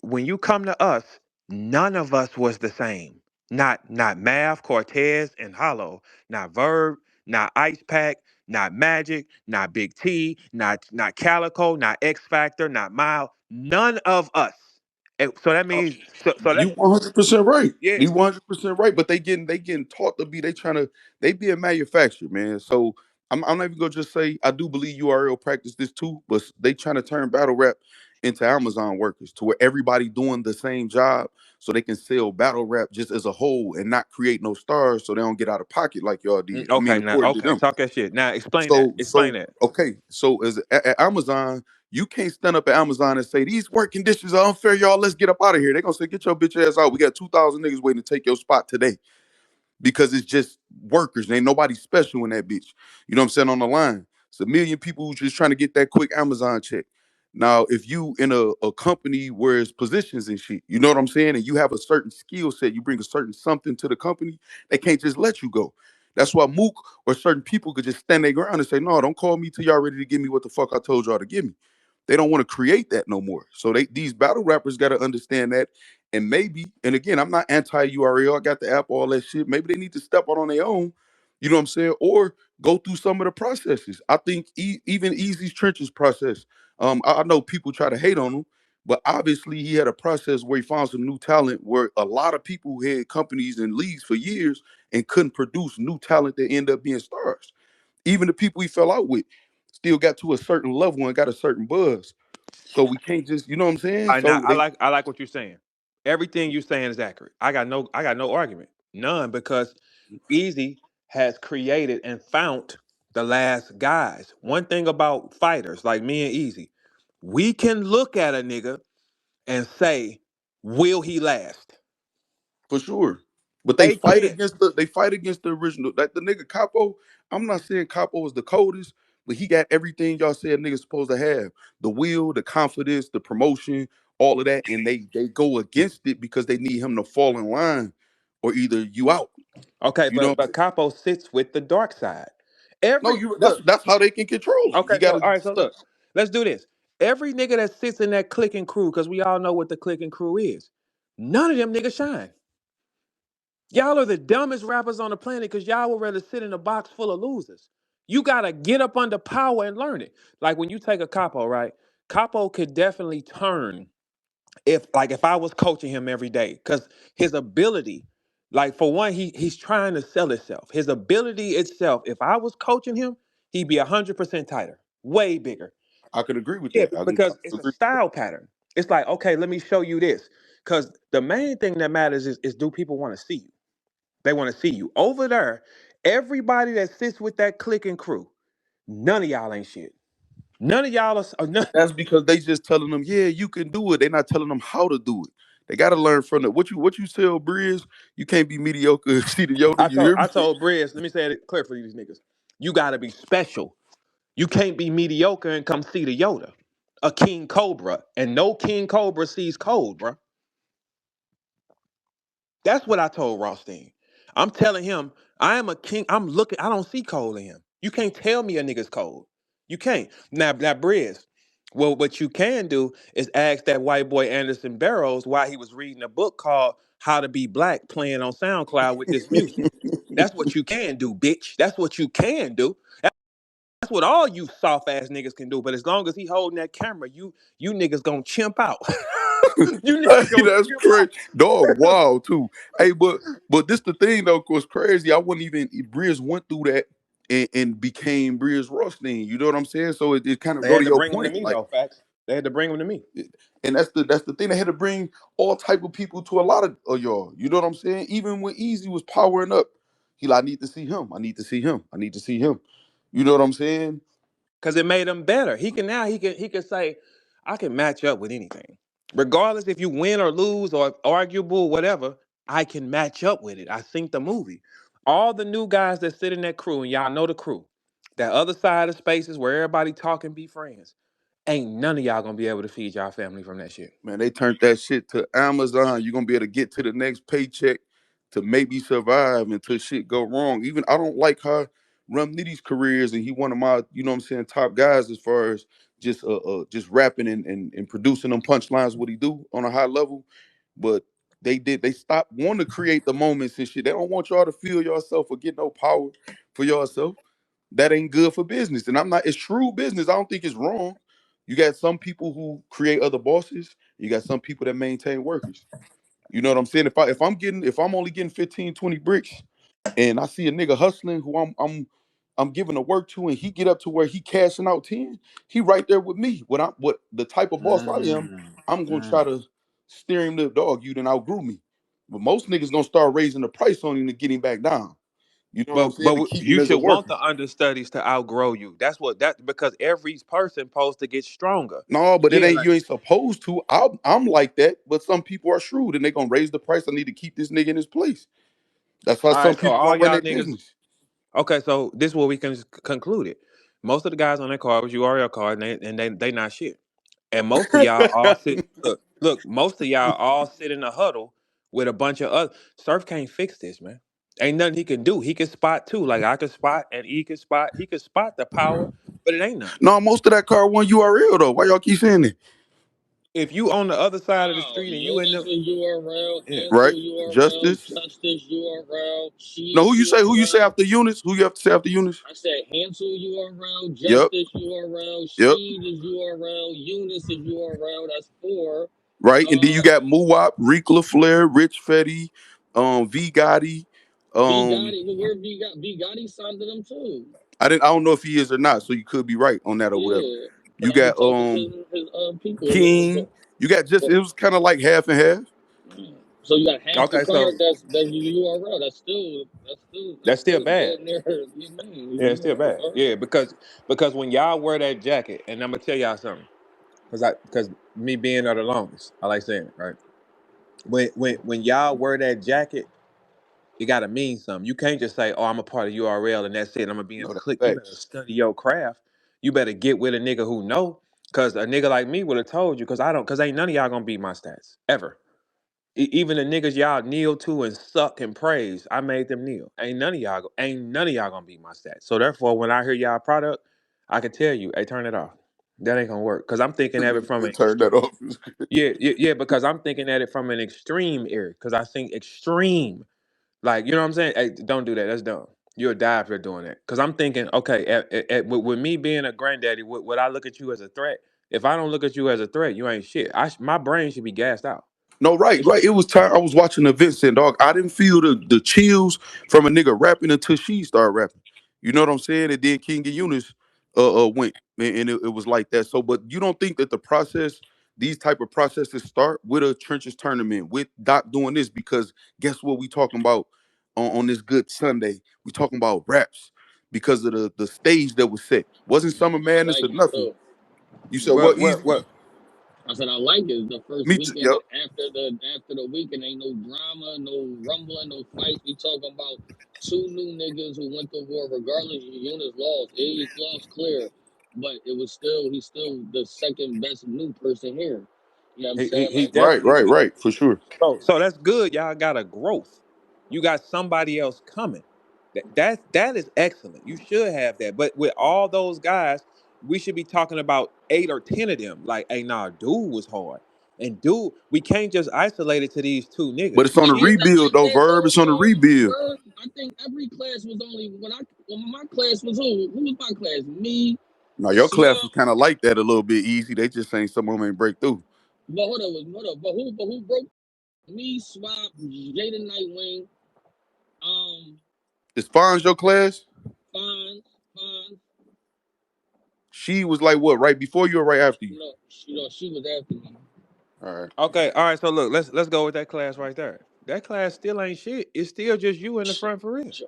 when you come to us, none of us was the same. Not Math, Cortez, and Hollow. Not Verb, not Ice Pack, not Magic, not Big T, not Calico, not X Factor, not Mile. None of us. So that means so You let's 100% right. yeah. You 100% right. But they getting taught to be. They trying to. They being manufactured, man. So I'm not even gonna just say I do believe URL practice this too, but they trying to turn battle rap into Amazon workers to where everybody doing the same job, so they can sell battle rap just as a whole and not create no stars, so they don't get out of pocket like y'all did. I mean, Okay, now according to okay, them. talk that shit. Now explain that. Explain So that. okay. So as at Amazon, you can't stand up at Amazon and say these work conditions are unfair, y'all. Let's get up out of here. They're gonna say, get your bitch ass out. We got 2,000 niggas waiting to take your spot today because it's just workers. Ain't nobody special in that bitch. You know what I'm saying? On the line. It's a million people who just trying to get that quick Amazon check. Now, if you in a company where it's positions and shit, you know what I'm saying? And you have a certain skill set, you bring a certain something to the company, they can't just let you go. That's why Mook or certain people could just stand their ground and say, no, don't call me till y'all ready to give me what the fuck I told y'all to give me. They don't want to create that no more. So these battle rappers got to understand that. And maybe, and again, I'm not anti-URL. I got the app, all that shit. Maybe they need to step out on their own, you know what I'm saying? Or go through some of the processes. I think even Easy's Trenches process. I know people try to hate on him, but obviously he had a process where he found some new talent where a lot of people who had companies and leagues for years and couldn't produce new talent that end up being stars. Even the people he fell out with still got to a certain level and got a certain buzz. So we can't just, you know what I'm saying? I now So they I like what you're saying. Everything you're saying is accurate. I got no argument. None because Easy has created and found the last guys. One thing about fighters like me and Easy, we can look at a nigga and say, will he last? for sure. But They can. they fight against the original. Like the nigga Capo, I'm not saying Capo is the coldest, but he got everything y'all said niggas supposed to have. The will, the confidence, the promotion, all of that. And they go against it because they need him to fall in line or either you out. Okay, You know what I'm but saying? Capo sits with the dark side. No, Every you look, that's how they can control him. okay, He so gotta all right, so look, let's do this. Every nigga that sits in that click and crew, because we all know what the click and crew is, none of them niggas shine. Y'all are the dumbest rappers on the planet because y'all would rather sit in a box full of losers. You gotta get up under power and learn it. Like when you take a capo, right? Capo could definitely turn if I was coaching him every day, because his ability, like for one, he's trying to sell himself. His ability itself, if I was coaching him, he'd be 100% tighter, way bigger. I could agree with Yeah, that. I because could it's a agree. style pattern. It's like, okay, let me show you this. Because the main thing that matters is do people want to see you? They want to see you. Over there, everybody that sits with that click and crew, none of y'all ain't shit. None of y'all are none. That's because they just telling them, yeah, you can do it. They're not telling them how to do it. They gotta learn from it. What you tell Briz, you can't be mediocre. See the Yoda, you hear me? I told Briz, let me say it clear for these niggas. You gotta be special. You can't be mediocre and come see the Yoda. A King Cobra. And no King Cobra sees cold, bro. That's what I told Rothstein. I'm telling him, I am a king. I'm looking, I don't see cold in him. You can't tell me a nigga's cold. You can't. Now, Briz, well, what you can do is ask that white boy Anderson Barrows why he was reading a book called How to Be Black playing on SoundCloud with this music. That's what you can do, bitch. That's what you can do. That's what all you soft ass niggas can do. But as long as he holding that camera, you niggas gonna chimp out. You Hey, niggas gonna that's chimp crazy. out. Dog, wow, too. Hey, but this the thing though, was crazy. I wouldn't even Briz went through that and became Briz Rothstein. You know what I'm saying? So it kind of They go had to to your bring him to point, me like, though, facts. They had to bring him to me. and that's the thing. They had to bring all type of people to a lot of y'all. You know what I'm saying? Even when Easy was powering up, he like, I need to see him. I need to see him. I need to see him. You know what I'm saying? Cause it made him better. He can say, I can match up with anything. Regardless if you win or lose or arguable, whatever, I can match up with it. I think the movie. All the new guys that sit in that crew, and y'all know the crew, that other side of spaces where everybody talk and be friends. Ain't none of y'all gonna be able to feed y'all family from that shit. Man, they turned that shit to Amazon. You're gonna be able to get to the next paycheck to maybe survive until shit go wrong. Even I don't like how Rum Nitty's career is, and he one of my, you know what I'm saying, top guys as far as just rapping and producing them punchlines, what he do on a high level. But they stopped wanting to create the moments and shit. They don't want y'all to feel yourself or get no power for yourself. That ain't good for business. And I'm not, it's true business. I don't think it's wrong. You got some people who create other bosses, You got some people that maintain workers. You know what I'm saying? If I'm only getting 15, 20 bricks, and I see a nigga hustling who I'm giving the work to, and he get up to where he cashing out 10, he right there with me. What the type of boss I am, Mm, I'm gonna try mm. to steer him to the dog. You then outgrew me. But most niggas gonna start raising the price on him to get him back down. You know what I'm saying? To keep him You as a should want worker. the understudies to outgrow you. That's what that because every person supposed to get stronger. No, but it Yeah, ain't like you ain't supposed to. I'm like that, but some people are shrewd and they gonna raise the price. I need to keep this nigga in his place. That's why all some right. So people all won't run y'all their niggas. business. Okay, so this is what we can conclude it. Most of the guys on that card was URL card, and they not shit. And most of y'all all sit. Look. Most of y'all all sit in a huddle with a bunch of other. Surf can't fix this, man. Ain't nothing he can do. He can spot too, like I can spot, and he can spot. He can spot the power, but it ain't nothing. No, most of that car one URL though. Why y'all keep saying it? If you on the other side of the Wow, street and you in Eunice the is URL, yeah. Right? Ansel URL, Justice. Justice URL, No, She who you say? Who you say URL. after Eunice? Who you have to say after Eunice? I said Hansel URL, Yep. Justice URL, Yep. Sheed is URL, Eunice is URL. That's four. Right. And then you Uh, got Muwop, Rick LaFleur, Rich Fetty, V Gotti. V Um, Gotti, well, where V Gotti signed to them too. I don't know if he is or not, so you could be right on that or whatever. Yeah, but You I be got talking to his people. King. You got just But, it was kind of like half and half. so you got half the Okay, card. so That's URL. That's that's still still bad. damn near your name. Yeah, it's still bad. URL. Yeah, because when y'all wear that jacket, and I'm gonna tell y'all something, because me being there the longest, I like saying it right. When y'all wear that jacket, it gotta mean something. You can't just say, "Oh, I'm a part of URL and that's it. I'm gonna be in No, the that's clique." You better facts. study your craft. You better get with a nigga who know, cause a nigga like me would have told you, cause ain't none of y'all gonna beat my stats ever. Even the niggas y'all kneel to and suck and praise, I made them kneel. Ain't none of y'all gonna beat my stats. So therefore, when I hear y'all product, I can tell you, hey, turn it off. That ain't gonna work. Cause I'm thinking of it Nigga from an said turn that off. yeah, because I'm thinking at it from an extreme area. Because I think extreme, like you know what I'm saying. Hey, don't do that. That's dumb. You'll die if you're doing that. Because I'm thinking, okay, with me being a granddaddy, would I look at you as a threat? If I don't look at you as a threat, you ain't shit. My brain should be gassed out. No, right, It should. right. It was time I was watching the Vincent dog. I didn't feel the chills from a nigga rapping until she started rapping. You know what I'm saying? And then King and Eunice went and it was like that. So, but you don't think that the process, these type of processes start with a trenches tournament, with Doc doing this, because guess what we talking about on this good Sunday? We talking about raps because of the stage that was set. Wasn't Summer I Madness like or it nothing. too. You said Well, what well, easy? well. I said I like it. The first Me too. weekend Yep. after the weekend ain't no drama, no rumbling, no fights. We talking about two new niggas who went to war. Regardless, Eunice lost. He lost clear, but it was still he's still the second best new person here. You know what I'm saying? He Like Right, definitely right, is. right. For sure. So that's good. Y'all got a growth. You got somebody else coming. That is excellent. You should have that. But with all those guys, we should be talking about 8 or 10 of them. Like, hey, nah, dude was hard. And dude, we can't just isolate it to these two But niggas. it's on the I Yeah, think that's rebuild like though, that Verb. though. It's on the rebuild. Verb, I think every class was only when my class was who was my class? Me, Now your Slim. class was kind of like that a little bit easy. They just saying some of them ain't break through. But hold up. But who broke me? Swap, Jada Nightwing, um, Is Fonz your class? Fonz, Fonz. She was like what? Right before you or right after you? She was after me. All right. okay, all right. So look, let's go with that class right there. That class still ain't shit. It's still just you in the Ch- front for real. ch-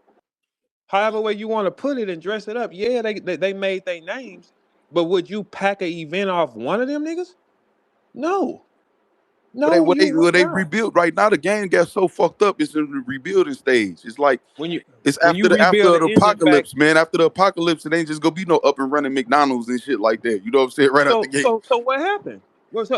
However way you want to put it and dress it up. Yeah, they made their names, but would you pack an event off one of them niggas? No. But they No, what you they would what they not. rebuilt right now. The game got so fucked up. It's in the rebuilding stage. It's like When you it's when you after rebuild the the engine back, apocalypse, man. After the apocalypse, it ain't just gonna be no up and running McDonald's and shit like that. You know what I'm saying? Right out the gate. so what happened? Was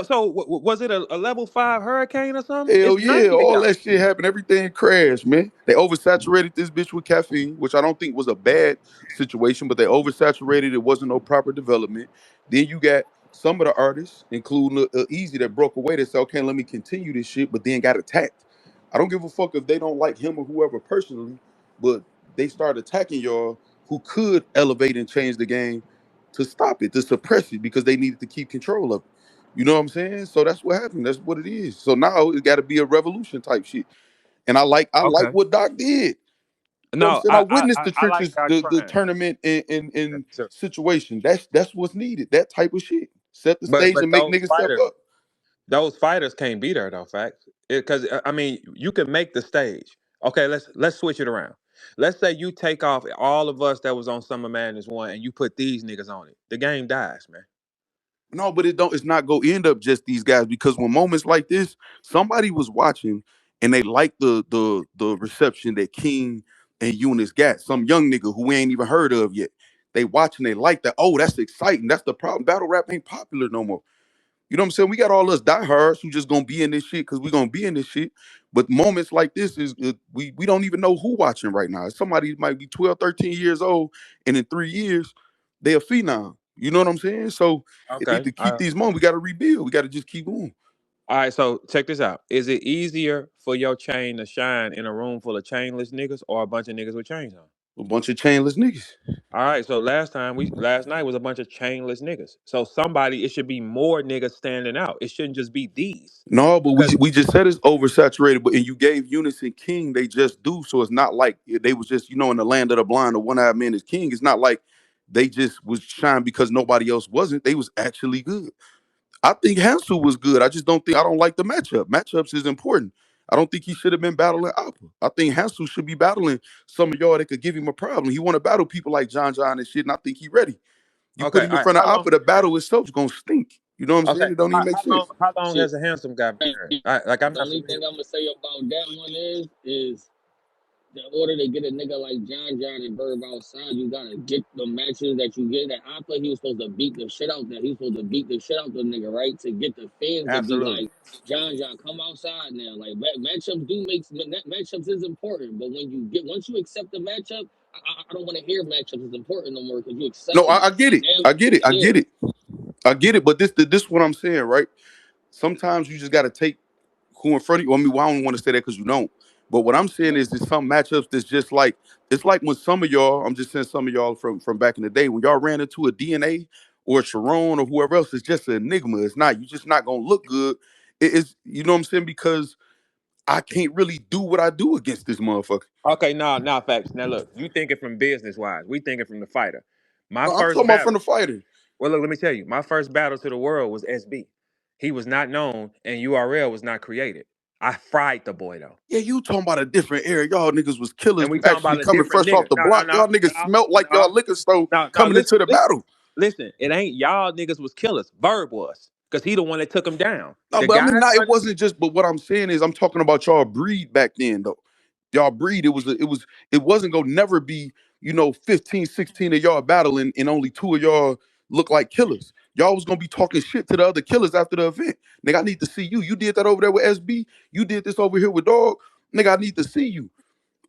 it a level 5 hurricane or something? Hell It's yeah, 90 of all y'all. that shit happened. Everything crashed, man. They oversaturated this bitch with caffeine, which I don't think was a bad situation, but they oversaturated. It wasn't no proper development. Then you got some of the artists, including Easy, that broke away. That said, okay, let me continue this shit, but then got attacked. I don't give a fuck if they don't like him or whoever personally, but they started attacking y'all who could elevate and change the game to stop it, to suppress it, because they needed to keep control of it. You know what I'm saying? So that's what happened. That's what it is. So now it got to be a revolution type shit. And I like Okay. what Doc did. You know what I'm No, saying? I witnessed the I like trenches, y'all the trying. tournament and So- situation. That's what's needed. That type of shit. Set the stage but and make niggas step up. those fighters can't be there though, facts. Because I mean, you can make the stage. Okay, let's switch it around. Let's say you take off all of us that was on Summer Madness one, and you put these niggas on it. The game dies, man. No, but it don't. It's not gonna end up just these guys because when moments like this, somebody was watching and they liked the reception that King and Eunice got. Some young nigga who we ain't even heard of yet. They watching, they like that. Oh, that's exciting. That's the problem. Battle rap ain't popular no more. You know what I'm saying? We got all us diehards who just gonna be in this shit because we gonna be in this shit. But moments like this is we don't even know who watching right now. Somebody might be 12, 13 years old, and in 3 years, they a phenom. You know what I'm saying? So it need Okay. to keep these moments. We gotta rebuild. We gotta just keep going. All right, so check this out. Is it easier for your chain to shine in a room full of chainless niggas or a bunch of niggas with chains on? A bunch of chainless niggas. All right, so last night was a bunch of chainless niggas. So somebody, it should be more niggas standing out. It shouldn't just be these. No, but we Because we just said it's oversaturated. But and you gave Eunice and King, they just do. So it's not like they was just in the land of the blind. The one-eyed man is king. It's not like they just was shine because nobody else wasn't. They was actually good. I think Hansel was good. I don't like the matchup. Matchups is important. I don't think he should have been battling Appa. I think Hansel should be battling some of y'all that could give him a problem. He want to battle people like John and shit, and I think he ready. You put okay, him all in right, front of how long? Appa, the battle itself is gonna stink. You know what I'm Okay, saying? It don't even make sense. how long shit. has a handsome guy been here? Like I'm The not only familiar thing with I'm gonna say about that one is in order to get a nigga like John and Verb outside, you gotta get the matches that you get. That I thought he was supposed to beat the shit out that he was supposed to beat the shit out the nigga, right? To get the fans to be absolutely. like, John, come outside now. Like matchups do make matchups is important, but when you get once you accept the matchup, I don't want to hear matchups is important no more because you No, accepted I it. get it. Now, I get it. I yeah, get it. I get it. But this what I'm saying, right? Sometimes you just gotta take who in front of you. I mean, well, I don't want to say that because you don't. But what I'm saying is there's some matchups that's just like it's like when some of y'all, I'm just saying some of y'all from back in the day, when y'all ran into a DNA or a Sharon or whoever else, it's just an enigma. It's not, you just not gonna look good. It's you know what I'm saying? Because I can't really do what I do against this motherfucker. Okay, now facts. Now look, you thinking from business wise. We thinking from the fighter. My I'm first talking about from battle. the fighter. Well, look, let me tell you. My first battle to the world was SB. He was not known, and URL was not created. I fried the boy though. Yeah, you talking about a different era. Y'all niggas was killers And we talking actually about a coming different fresh off nigga. the block. Y'all niggas smelt like y'all liquor store No. coming into Listen, the battle. listen. It ain't y'all niggas was killers. Verb was, cause he the one that took him down. No, The but I mean, guys not it running. wasn't just. But what I'm saying is, I'm talking about y'all breed back then, though. Y'all breed. It wasn't gonna never be 15, 16 of y'all battling, and only two of y'all look like killers. Y'all was gonna be talking shit to the other killers after the event. Nigga, I need to see you. You did that over there with SB. You did this over here with Dog. Nigga, I need to see you.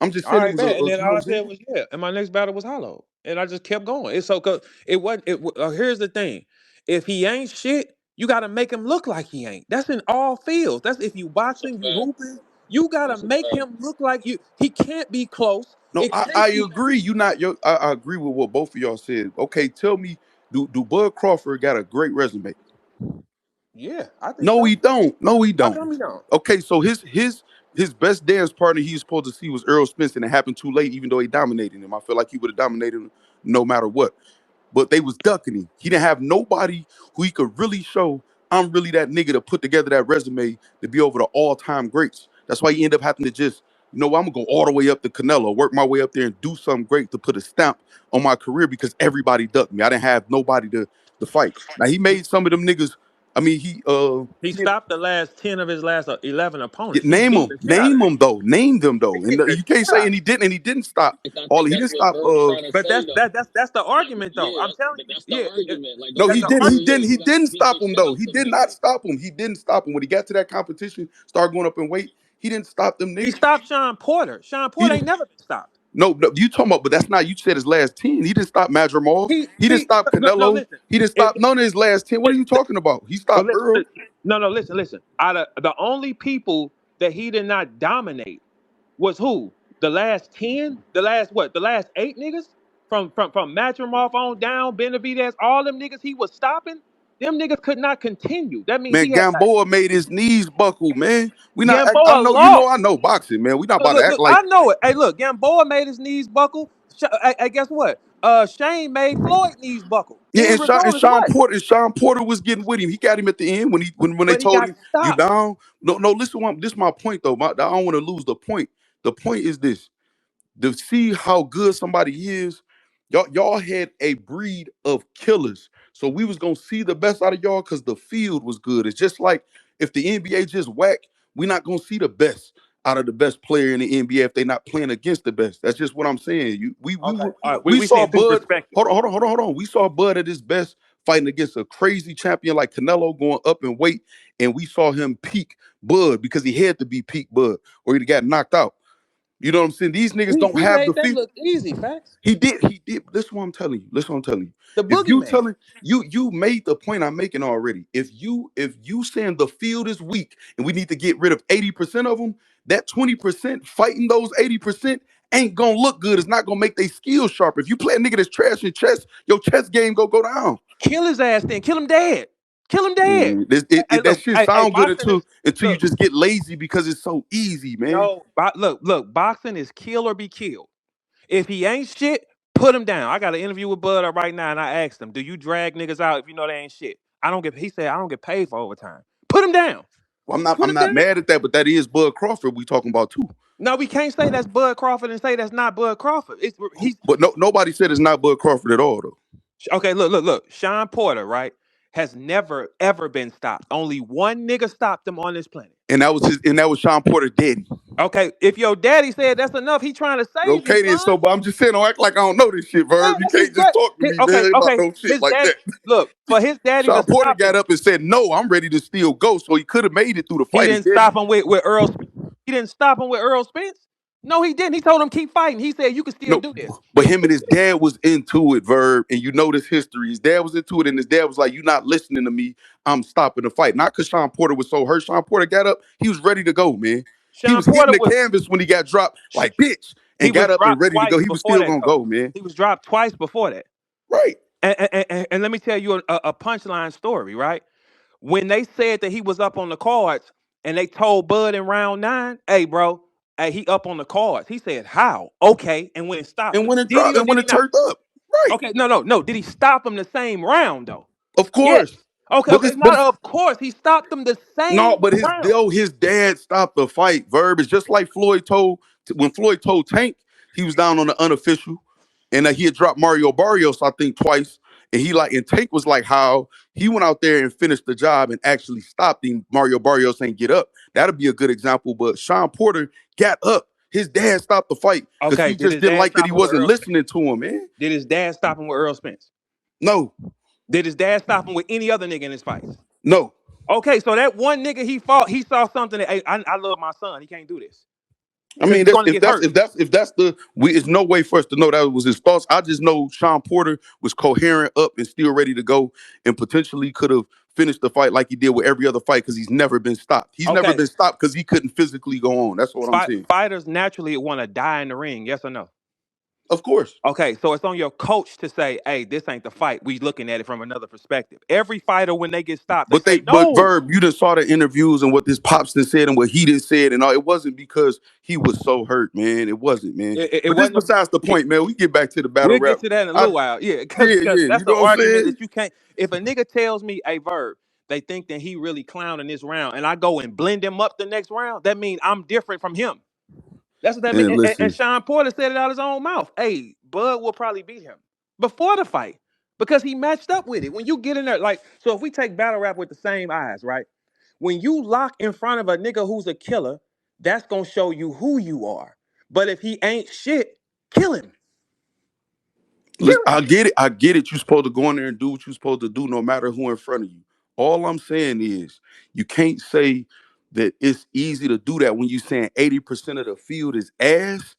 I'm just All saying it right, was bet. And then you know all what I I'm said saying? was yeah. And my next battle was hollow, and I just kept going. It's so cause it wasn't. Here's the thing: if he ain't shit, you got to make him look like he ain't. That's in all fields. That's if you that's a boxing, you fact. hooping. You got to That's a make fact. him look like you. He can't be close. No, It I can't be. agree. You not your. I agree with what both of y'all said. Okay, tell me, do Bud Crawford got a great resume? Yeah, I think No, so. he don't. No, he How don't. come he don't? Okay, so his best dance partner he was supposed to see was Earl Spence, and it happened too late. Even though he dominated him, I feel like he would have dominated him no matter what. But they was ducking him. He didn't have nobody who he could really show. I'm really that nigga to put together that resume to be over the all-time greats. That's why he ended up having to just, I'm gonna go all the way up to Canelo, work my way up there and do something great to put a stamp on my career because everybody ducked me. I didn't have nobody to fight. Now he made some of them niggas. I mean, He stopped the last 10 of his last 11 opponents. He name beat them, the shit out of name them. them though, name them He though, and beat the you can't shit say out of and them. he didn't stop I all. think He that's didn't what stop. Verb's trying to But say though. that's the argument though. Yeah, I'm telling you, that's the yeah. argument. Like No, the That's he the didn't. argument He is, argument. yeah, didn't. you He got to didn't beat the stop him shit though. out He them did not niggas. stop him. He didn't stop him when he got to that competition. Started going up in weight. He didn't stop them He niggas. stopped Sean Porter. Sean He Porter ain't didn't. never been stopped. No, you talking about? But that's not. You said his last 10. He didn't stop Madrimov. He didn't stop No, Canelo. listen. He didn't If, stop none of his last 10. What are you talking about? He oh, stopped listen, Earl. listen. No, listen. Out of the only people that he did not dominate was who? The last 10? The last what? The last 8 niggas? From Matrimov on down, Benavidez, all them niggas he was stopping? Them niggas could not continue. That means Man, he had like Gamboa made his knees buckle, man. We not act, I Gamboa know, lost. I know boxing, man. We not Look, about to look, act look. like I know it. Hey, look, Gamboa made his knees buckle. Hey, guess what? Shane made Floyd knees buckle. yeah, End result is what? And Sean Porter was getting with him. He got him at the end when when they But he told got him you stopped. down. No, no, listen, this is my point though. I don't want to lose the point. The point is this: to see how good somebody is, y'all had a breed of killers. So we was gonna see the best out of y'all because the field was good. It's just like if the NBA just whack, we not gonna see the best out of the best player in the NBA if they not playing against the best. That's just what I'm saying. Okay. All right. We We saw seeing two Bud. perspectives. Hold on. We saw Bud at his best fighting against a crazy champion like Canelo going up in weight, and we saw him peak Bud because he had to be peak Bud or he'd got knocked out. You know what I'm saying? These niggas don't He have the made that feel. look easy, facts. He did. Listen what I'm telling you. Listen what I'm telling you. The If you boogeyman. telling you made the point I'm making already. If you saying the field is weak and we need to get rid of 80% of them, that 20% fighting those 80% ain't gonna look good. It's not gonna make their skills sharp. If you play a nigga that's trash in chess, your chess game go down. Kill his ass then. Kill him dead. Kill him dead. Hey, That look. shit Hey, sound good boxing until is you look. just get lazy because it's so easy, man. No, look. Boxing is kill or be killed. If he ain't shit, put him down. I got an interview with Bud right now, and I asked him, "Do you drag niggas out if you know they ain't shit?" I don't get. He said, "I don't get paid for overtime." Put him down. Well, I'm Put him not down. mad at that, but that is Bud Crawford we talking about too. No, we can't say that's Bud Crawford and say that's not Bud Crawford. He's But no, nobody said it's not Bud Crawford at all, though. okay. Look. Sean Porter, right, has never ever been stopped. Only one nigga stopped him on this planet. And that was Sean Porter daddy. Okay, if your daddy said that's enough, he trying to save you, Okay, then. son. So, but I'm just saying, don't act like I don't know this shit, Yeah, Verb. You that's his can't just dad. talk to me, Okay, man, about okay. no shit His like daddy. that. Look, for his daddy to Sean Porter stop got him, up and said, "No, I'm ready to still go." So he could have made it through the he fight. His didn't daddy. stop him with Earl Spence. He didn't stop him with Earl Spence. No, he didn't. He told him keep fighting. He said you can still No, do this. but him and his dad was into it, Verb, and you know this history. His dad was into it, and his dad was like, "You're not listening to me. I'm stopping the fight." Not because Sean Porter was so hurt. Sean Porter got up. He was ready to go, man. He Sean was hitting Porter the was canvas when he got dropped, like bitch, he and was got up and dropped ready to go. twice He was before still that gonna though. go, man. He was dropped twice before that. Right. And let me tell you a punchline story, right? When they said that he was up on the cards and they told Bud in round 9, hey, bro, hey, he up on the cards. He said, how? Okay. And when it stopped And him. when it Did he dropped, or and did when he it not? turned up, right? Okay, no. Did he stop him the same round, though? Of Yes. course. Okay, But okay. this, but Not it's, of course. He stopped them the no, same but round. his dad stopped the fight. Verb is just like Floyd told when Floyd told Tank he was down on the unofficial, and he had dropped Mario Barrios I think twice, and and Tank was like how he went out there and finished the job and actually stopped him. Mario Barrios ain't get up. That'd be a good example. But Sean Porter got up. His dad stopped the fight because Okay, he did just his didn't dad like that stop he him with wasn't Earl Spence? listening to him, man. Did his dad stop him with Earl Spence? No, Did his dad stop him with any other nigga in his fights? no. Okay, so that one nigga he fought, he saw something that, hey, I love my son. He can't do this I because mean, he's going to get hurt. if that's the we, it's no way for us to know that was his thoughts. I just know Sean Porter was coherent up and still ready to go, and potentially could have finished the fight like he did with every other fight because he's never been stopped. He's never Okay, been stopped because he couldn't physically go on. That's what I'm saying. fighters naturally want to die in the ring. Yes or no? Of course. Okay, so it's on your coach to say, "Hey, this ain't the fight. We looking at it from another perspective." Every fighter, when they get stopped, they say, But "No." Verb, you just saw the interviews and what this pops done said and what he done said and all. It wasn't because he was so hurt, man. It wasn't, man. It But this wasn't. besides the point, man. We get back to the battle We'll rap. get to that in a I little while. Yeah, because Yeah, yeah. that's You the know what I'm argument saying? that you can't. If a nigga tells me, "Hey, Verb," they think that he really clowning this round, and I go and blend him up the next round. That means I'm different from him. That's what that means. And And listen, Sean Porter said it out his own mouth. Hey, Bud will probably beat him before the fight because he matched up with it. When you get in there, like, so if we take battle rap with the same eyes, right? When you lock in front of a nigga who's a killer, that's gonna show you who you are. But if he ain't shit, kill him. Kill listen, him. I get it. I get it. You're supposed to go in there and do what you're supposed to do, no matter who in front of you. All I'm saying is, you can't say that it's easy to do that when you're saying 80% of the field is ass.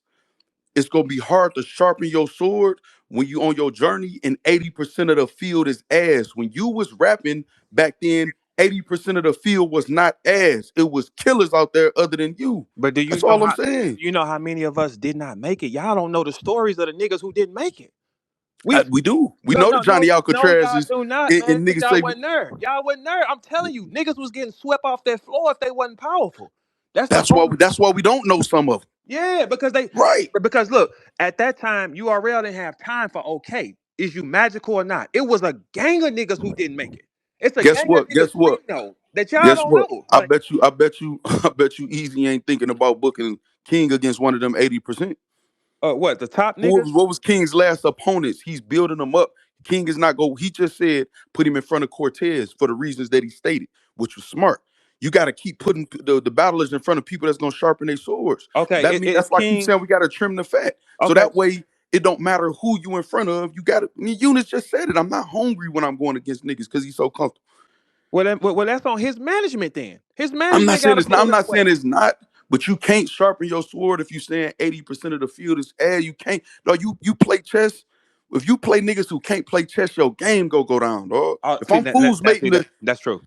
It's gonna be hard to sharpen your sword when you on your journey, and 80% of the field is ass. When you was rapping back then, 80% of the field was not ass. It was killers out there other than you. But That's all I'm do saying. you know how many of us did not make it? Y'all don't know the stories of the niggas who didn't make it. We do. We No, know the no, Johnny no, no, y'all Alcatrazes do not, man, and because niggas y'all say wasn't there. Y'all wasn't there. I'm telling you, niggas was getting swept off that floor if they wasn't powerful. That's the point. that's why we don't know some of them. Yeah, because they Right. because look, at that time, URL didn't have time for okay, is you magical or not? It was a gang of niggas who didn't make it. It's a Guess gang of what? niggas Guess we what? know that y'all Guess don't what? know. I Like, bet you, I bet you, I bet you Easy ain't thinking about booking King against one of them 80%. what, the top niggas? What was King's last opponents? He's building them up. King is not go. He just said put him in front of Cortez for the reasons that he stated, which was smart. You got to keep putting the battlers in front of people that's gonna sharpen their swords. Okay, That means is that's why I keep King saying we got to trim the fat, so okay? that way it don't matter who you in front of. You got to. I mean, Eunice just said it. I'm not hungry when I'm going against niggas because he's so comfortable. Well, that's on his management then. His I'm not management got saying to it's not. pull I'm his not saying weight. it's not. But you can't sharpen your sword if you saying 80% of the field is air. You can't. No, you play chess. If you play niggas who can't play chess, your game go down, dog. If See, I'm fools mating the, that's true.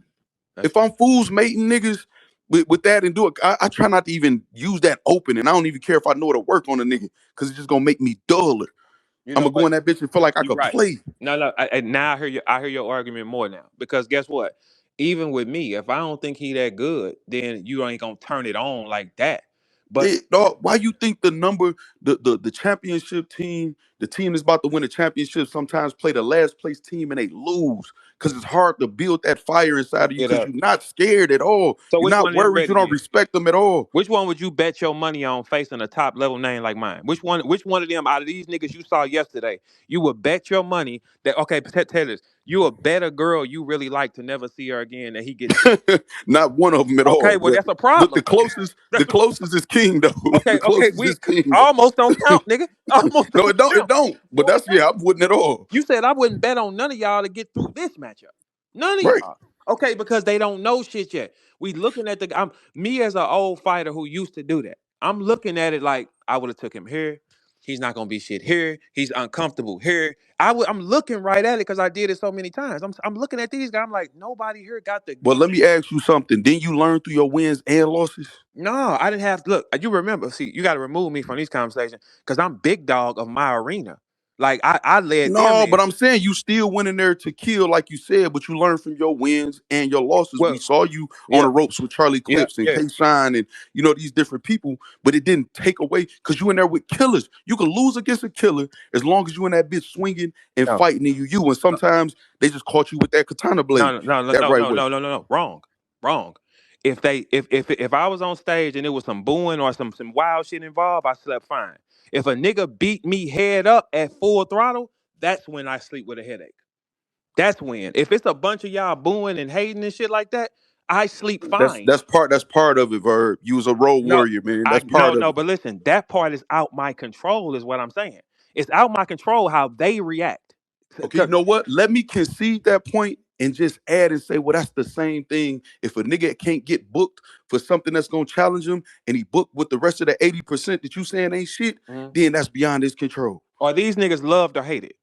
That's if true. I'm fools mating niggas with that and do it, I try not to even use that open, and I don't even care if I know it'll work on a nigga, cause it's just gonna make me duller. You I'm know gonna go what? in that bitch and feel like I You're could right. play. No, no. Now I hear your argument more now because guess what? Even with me, if I don't think he that good, then you ain't gonna turn it on like that. But Dog, why you think the number, the championship team, the team that's about to win a championship sometimes play the last place team and they lose? Because it's hard to build that fire inside of you get because up. you're not scared at all. So You're which not one is worried. You ready don't then? respect them at all. Which one would you bet your money on facing a top level name like mine? Which one? Which one of them out of these niggas you saw yesterday? You would bet your money that okay, tell this. You would bet a girl you really like to never see her again that he get swept. Not one of them at Okay, all. well But that's a problem. the That's a problem. closest is King though. The Okay, closest we is King though. almost don't count, nigga. Almost No, don't it count. don't. But No, it that's don't. yeah, I wouldn't at all. You said I wouldn't bet on none of y'all to get through this matchup. None of Right. y'all. Okay, because they don't know shit yet. We looking at the I'm me as an old fighter who used to do that. I'm looking at it like I would have took him here. He's not gonna be shit here. He's uncomfortable here. I'm looking right at it because I did it so many times. I'm looking at these guys. I'm like, nobody here got the But let game. me ask you something. Didn't you learn through your wins and losses? No, I didn't have to look. You remember? See, you got to remove me from these conversations because I'm big dog of my arena. Like I led them No, in. but I'm saying you still went in there to kill, like you said, but you learned from your wins and your losses. We Well, saw you on yeah, the ropes with Charlie yeah, Clips and yeah. K Shine and these different people, but it didn't take away because you in there with killers. You can lose against a killer as long as you in that bitch swinging and No, fighting and you. And no, sometimes they just caught you with that katana blade, no, no, no, that no, right no, way. no, no, no, no. Wrong, wrong. If I was on stage and it was some booing or some wild shit involved, I slept fine. If a nigga beat me head up at full throttle, that's when I sleep with a headache. That's when. If it's a bunch of y'all booing and hating and shit like that, I sleep fine. That's part of it, Verb. You was a road No, warrior, man. I That's no part of no, it. but listen, that part is out my control, is what I'm saying. It's out my control how they react. Okay, you 'Cause- know what? Let me concede that point and just add and say, well, that's the same thing. If a nigga can't get booked for something that's gonna challenge him, and he booked with the rest of the 80% that you saying ain't shit, Mhm. then that's beyond his control. Are these niggas loved or hated?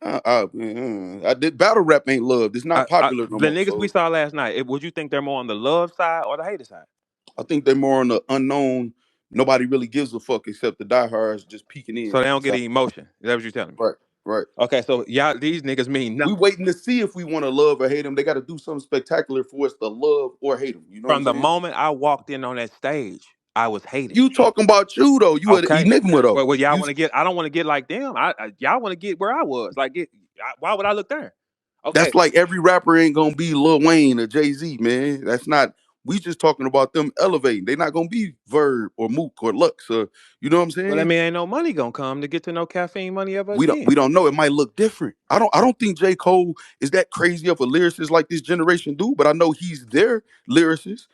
I did battle rap ain't loved. It's not popular no The more. niggas we So saw last night, would you think they're more on the love side or the hater side? I think they're more on the unknown. Nobody really gives a fuck except the diehards just peeking So in. they don't get So any emotion. Is that what you're telling me? right, right. Okay, so y'all, these niggas mean We nothing. waiting to see if we want to love or hate them. They got to do something spectacular for us to love or hate them. You know what I'm From the saying? moment I walked in on that stage, I was hated. You talking about you though? You an Okay. enigma though. Well, y'all You want to get? I don't want to get like them. Y'all want to get where I was. Like, why would I look there? Okay. that's like every rapper ain't gonna be Lil Wayne or Jay Z, man. That's not. We just talking about them elevating. They not gonna be Verb or Mook or Lux or you know what I'm Well, that saying. mean ain't no money gonna come to get to no caffeine money ever again. We don't know. It might look different. I don't think J Cole is that crazy of a lyricist like this generation do, but I know he's their lyricist.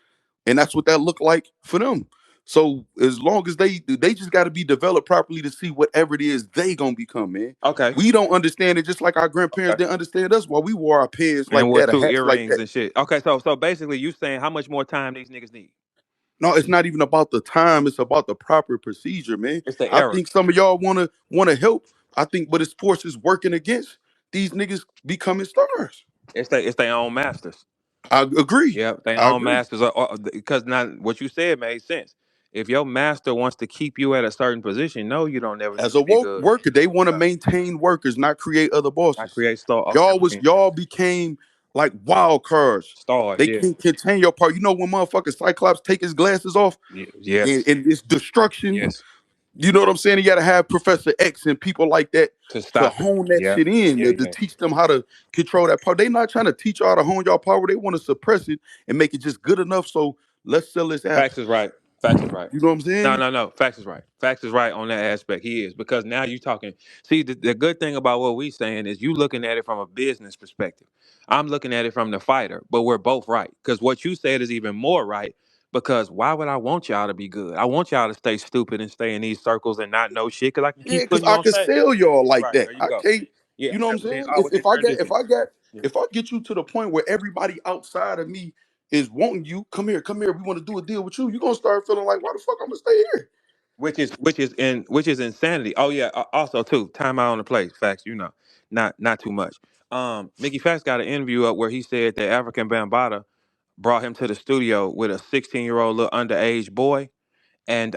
And that's what that looked like for them. So as long as they just got to be developed properly to see whatever it is they gonna become, man. Okay. We don't understand it just like our grandparents Okay. didn't understand us while we wore our pants And like what that, or two hats like earrings that. and shit. Okay, so basically you saying how much more time these niggas need? No, it's not even about the time. It's about the proper procedure, man. It's the I era. think some of y'all wanna help. I think, but it's forces working against these niggas becoming stars. It's their own masters. I agree. Yep, they I own agree. masters because now what you said made sense. If your master wants to keep you at a certain position, no, you don't ever As need a to be woke good. worker, they want to Yeah. maintain workers, not create other I bosses. create star. Okay, Y'all was okay. y'all became like wild cards. Stars. They Yeah. can't contain your part. You know when motherfucker Cyclops take his glasses off Yes. and it's destruction. Yes. You know what I'm saying? You got to have Professor X and people like that To to stop it. hone that Yeah. shit in, Yeah. to Yeah. teach them how to control that power. They not trying to teach y'all how to hone y'all power. They want to suppress it and make it just good enough. So let's sell this app. Facts is right. Facts is right. You know what I'm No, saying? no, no. Facts is right. Facts is right on that aspect. He is because now you talking. See, the good thing about what we saying is you looking at it from a business perspective. I'm looking at it from the fighter, but we're both right because what you said is even more right. Because why would I want y'all to be good? I want y'all to stay stupid and stay in these circles and not know shit. Because I can Yeah, keep because putting you I on could stage. sell y'all like Right that. there, you I go. can't. Yeah. You know what I'm But then saying? I would just transition. Yeah. If I get you to the point where everybody outside of me is wanting you, come here, we want to do a deal with you. You're gonna start feeling like, why the fuck I'm gonna stay here? Which is insanity. Oh yeah. Also too, time out on the place. Facts. Not too much. Mickey Facts got an interview up where he said that African Bambaataa brought him to the studio with a 16-year-old little underage boy, and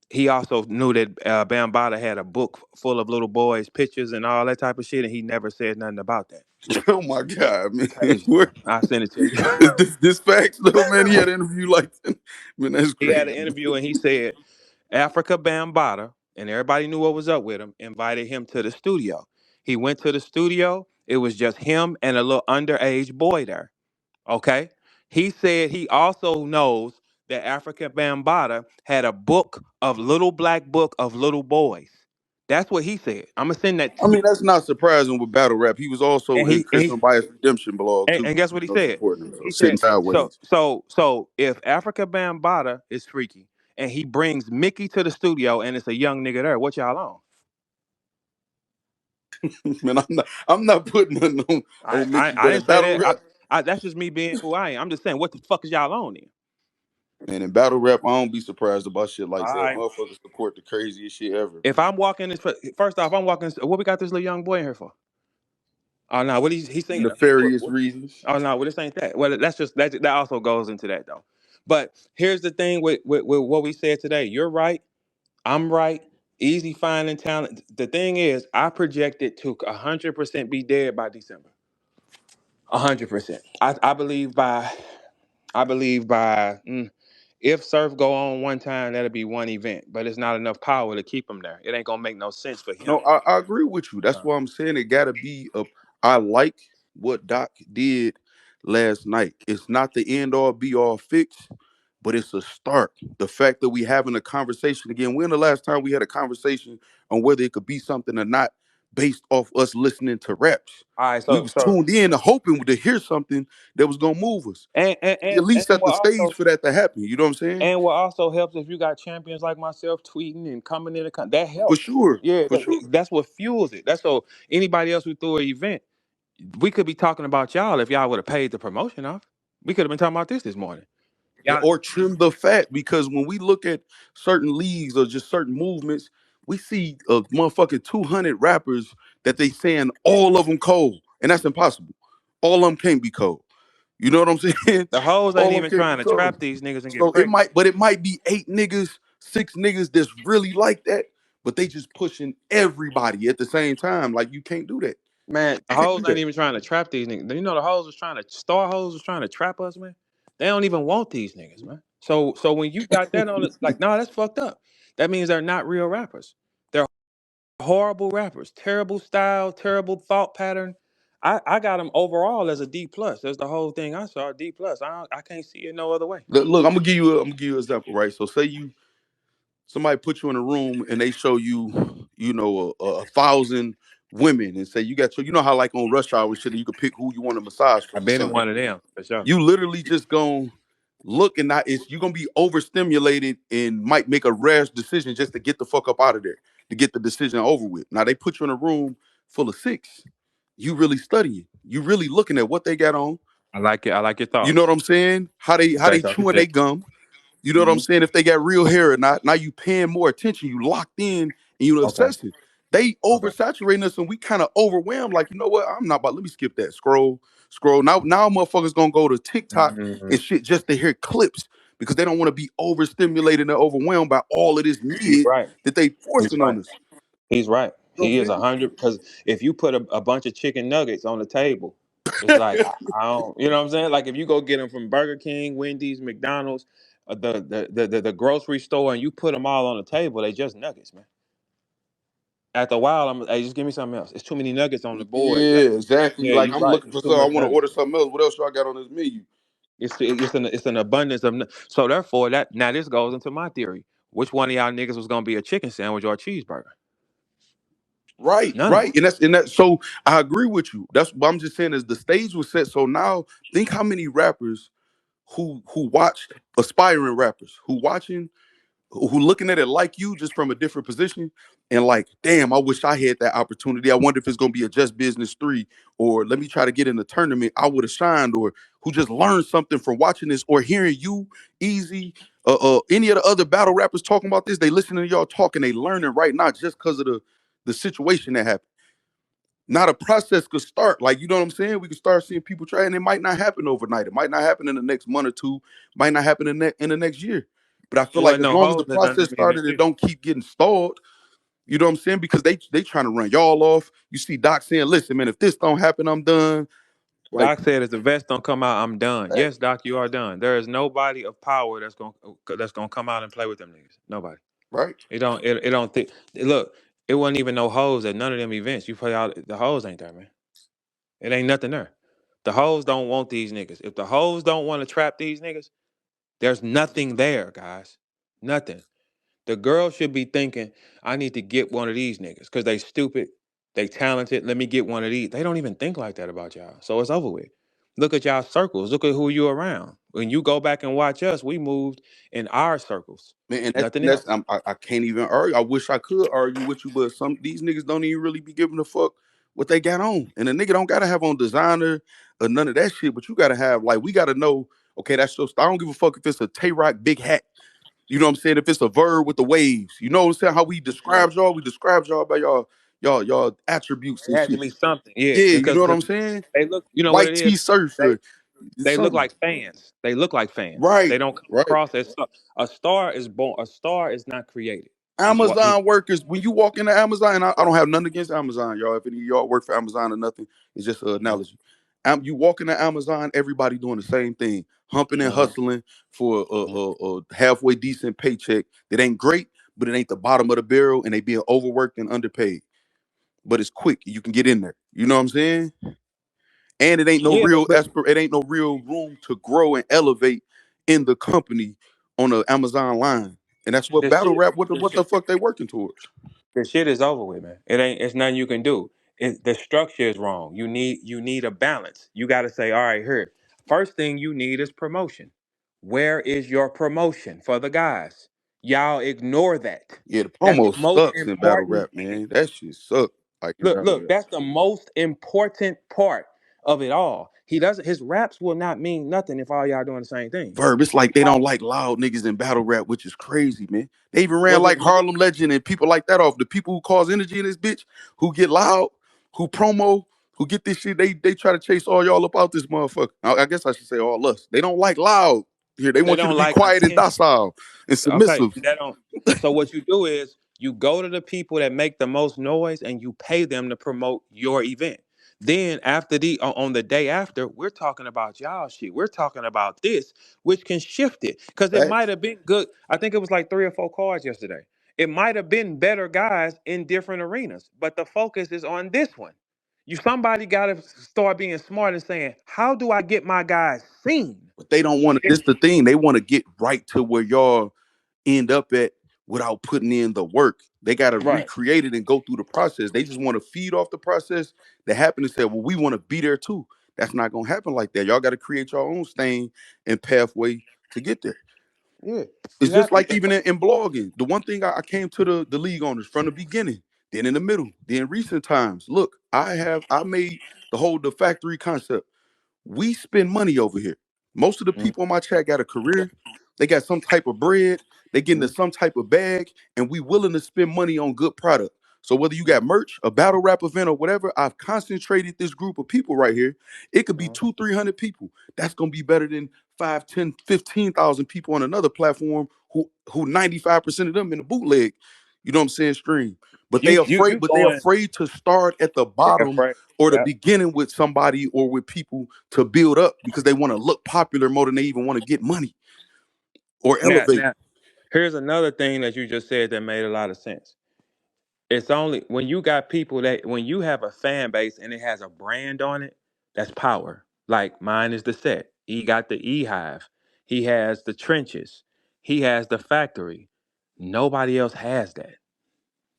he also knew that Bambaataa had a book full of little boys' pictures and all that type of shit, and he never said nothing about that. Oh my god, man. Crazy, Where man. I'll send it to you. is this facts though, man? He had an interview like that. Man, that's He had an crazy. interview and he said Africa Bambaataa, and everybody knew what was up with him, invited him to the studio. He went to the studio. It was just him and a little underage boy there. Okay. He said he also knows that Africa Bambaataa had a book of little black book of little boys. That's what he said. I'm gonna send that I to you. mean, that's not surprising with battle rap. He was also And in he and Chris he Bias Redemption blog and, too, and guess what he said? supporting him. So He sitting said so sideways. so so if Africa Bambaataa is freaky and he brings Mickey to the studio and it's a young nigga there, what y'all on? Man, I'm not putting nothing I, on I Mickey, I but in didn't say battle that. rap, That's just me being who I am. I'm just saying, what the fuck is y'all on then? man, in battle rap, I don't be surprised about shit All like that. right. Motherfuckers support the craziest shit ever, If man. I'm walking this, first off, I'm walking. What we got this little young boy in here for? Oh no, what he's singing? Nefarious reasons. Oh no, well this ain't that. Well, that's just that. That also goes into that though. But here's the thing with what we said today. You're right. I'm right. Easy finding talent. The thing is, I projected to 100% be dead by December. 100%. I believe by. I believe by. If Surf go on one time, that'll be one event, but it's not enough power to keep him there. It ain't gonna make no sense for him. No, I agree with you. That's why I'm saying it gotta be a I like what Doc did last night. It's not the end all be all fix, but it's a start. The fact that we having a conversation again. When the last time we had a conversation on whether it could be something or not based off us listening to raps? All right, We so was so tuned in hoping to hear something that was gonna move us. We at and least set what the stage also for that to happen. You know what I'm saying? and what also helps if you got champions like myself tweeting and coming in that For helps. sure. Yeah, For sure. that's what fuels it. That's so anybody else who threw an event, we could be talking about y'all if y'all would have paid the promotion off. We could have been talking about this morning. Yeah, Y'all, or trim the fat because when we look at certain leagues or just certain movements, we see a motherfucking 200 rappers that they saying all of them cold, and that's impossible. All of them can't be cold. You know what I'm saying? the hoes ain't All of even them can't be trying to cold. trap these niggas and get So it pregnant. might, but it might be 8 niggas, 6 niggas that's really like that, but they just pushing everybody at the same time. Like you can't do that. Man, the You can't hoes do ain't that. even trying to trap these niggas. You know the hoes was trying to star hoes was trying to trap us, man. They don't even want these niggas, man. So when you got that on it, like, nah, that's fucked up. That means they're not real rappers. They're horrible rappers. Terrible style, terrible thought pattern. I got them overall as a D plus. That's the whole thing I saw, D plus. I can't see it no other way. Look, I'm gonna give you an example, right? So say somebody put you in a room and they show you, a thousand women and say you got you know how like on rush hour shit you could pick who you want to massage for I've the been in sun. one of them for sure. You literally just gonna look and not it's you're gonna be overstimulated and might make a rash decision just to get the fuck up out of there to get the decision over with. Now they put you in a room full of six. You really studying. You really looking at what they got on. I like it. I like your You know thoughts. what I'm saying? How they Talk your chewing their shit. gum. You know what I'm Mhm. saying? If they got real hair or not, now you paying more attention. You locked in and you Okay. obsessing. They Okay. oversaturating us and we kind of overwhelmed. Like, you know what? I'm not about. Let me skip that. Scroll. Now motherfuckers gonna go to TikTok Mhm. and shit just to hear clips because they don't want to be overstimulated and overwhelmed by all of this He's mid right. that they He's forcing right. on us. He's right. You know He what is I'm 100. Because if you put a bunch of chicken nuggets on the table, it's like saying? I don't. You know what I'm saying? Like if you go get them from Burger King, Wendy's, McDonald's, the grocery store, and you put them all on the table, they just nuggets, man. After a while, hey, just give me something else. It's too many nuggets on the board. Yeah, exactly. Yeah, Like you're I'm right. looking It's for too something. I much want to nuggets. order something else. What else y'all got on this menu? It's an abundance of so therefore that now this goes into my theory. Which one of y'all niggas was gonna be a chicken sandwich or a cheeseburger? Right, None of right. them. And that so I agree with you. That's what I'm just saying is the stage was set. So now think how many rappers who watched aspiring rappers who watching who looking at it like you just from a different position and like, damn, I wish I had that opportunity. I wonder if it's gonna be a Just Business 3 or let me try to get in the tournament. I would have shined, or who just learned something from watching this or hearing you, Easy, any of the other battle rappers talking about this. They listening to y'all talking, they learning right now just because of the situation that happened. Not a process could start. Like, you know what I'm saying? We could start seeing people try, and it might not happen overnight. It might not happen in the next month or two, might not happen in the next year. But I It feel like wasn't as no long as hoes the in none of process them events started, it either. don't keep getting stalled. You know what I'm saying? Because they trying to run y'all off. You see Doc saying, listen, man, if this don't happen, I'm done. Like, Doc said, "If the vest don't come out, I'm done." hey, Yes, Doc, you are done. There is nobody of power that's gonna come out and play with them niggas. Nobody. right? It don't think. Look, it wasn't even no hoes at none of them events. You play out the hoes ain't there, man. It ain't nothing there. The hoes don't want these niggas. If the hoes don't want to trap these niggas, there's nothing there, guys. Nothing. The girl should be thinking, I need to get one of these niggas because they stupid, they talented. Let me get one of these. They don't even think like that about y'all. So it's over with. Look at y'all circles. Look at who you around. When you go back and watch us, we moved in our circles. Man, and Nothing that's else. I can't even argue. I wish I could argue with you, but some these niggas don't even really be giving a fuck what they got on. And a nigga don't gotta have on designer or none of that shit, but you gotta have like we gotta know, okay, that's your style. I don't give a fuck if it's a Tay Rock big hat. You know what I'm saying? If it's a verb with the waves, you know what I'm saying? How Yeah. we describe y'all by y'all attributes It and had to shit. be something. Yeah. Yeah, you know what Because I'm saying? they look, you know what White it tee is? surf They or look something. like fans. They look like fans. Right, They don't come right. across as a star is born. A star is not created. Is what he Amazon workers, when you walk into Amazon, and I don't have nothing against Amazon, y'all. If any of y'all work for Amazon or nothing, it's just an uh-huh. analogy. You walk into Amazon, everybody doing the same thing, humping and Uh-huh. hustling for a halfway decent paycheck. That ain't great, but it ain't the bottom of the barrel, and they being overworked and underpaid. But it's quick, you can get in there. You know what I'm saying? And Yeah, it ain't no real room to grow and elevate in the company on the Amazon line. And that's what the battle shit, rap. the What the shit, fuck they working towards? the shit is over with, man. It ain't. It's nothing you can do. The structure is wrong. You need a balance. You got to say, all right, here. First thing you need is promotion. Where is your promotion for the guys? Y'all ignore that. Yeah, the That's promo the most sucks in battle important rap, thing. man. That shit suck. Like in battle Look, rap. that's the most important part of it all. He doesn't. His raps will not mean nothing if all y'all doing the same thing. Verb, it's like they Y'all, don't like loud niggas in battle rap, which is crazy, man. They even ran was like it? Harlem Legend and people like that off. The people who cause energy in this bitch, who get loud, who promo, who get this shit, they try to chase all y'all up out this motherfucker. I guess I should say all us. They don't like loud here. They They want you to don't be like quiet and attention. docile and Okay, submissive. that don't. So what you do is you go to the people that make the most noise and you pay them to promote your event. Then after on the day after, we're talking about y'all shit. We're talking about this, which can shift it because it might Facts. have been good. I think it was like 3 or 4 cards yesterday. It might have been better guys in different arenas, but the focus is on this one. Somebody got to start being smart and saying, "How do I get my guys seen?" But they don't want to, this the thing. They want to get right to where y'all end up at without putting in the work. They got to Right. recreate it and go through the process. They just want to feed off the process that happened and say, well, we want to be there too. That's not going to happen like that. Y'all got to create your own stain and pathway to get there. Yeah, It's you just have to. like even in blogging. The one thing I came to the league on is from the beginning, then in the middle, then recent times. Look, I made the factory concept. We spend money over here. Most of the Mhm, people in my chat got a career. They got some type of bread. They get into mhm, some type of bag, and we willing to spend money on good product. So whether you mhm, got merch, a battle rap event, or whatever, I've concentrated this group of people right here. It could be mhm. two, 300 people. That's gonna be better than 5, 10, 15,000 people on another platform who 95% of them in the bootleg, you know what I'm saying, stream. But You they going? afraid to start at the They bottom afraid. or the Yep. beginning with somebody or with people to build up because they want to look popular more than they even want to get money or elevate. Now, here's another thing that you just said that made a lot of sense. It's only when you got people that when you have a fan base and it has a brand on it, that's power. Like mine is the set. He got the E Hive. He has the trenches. He has the factory. Nobody else has that.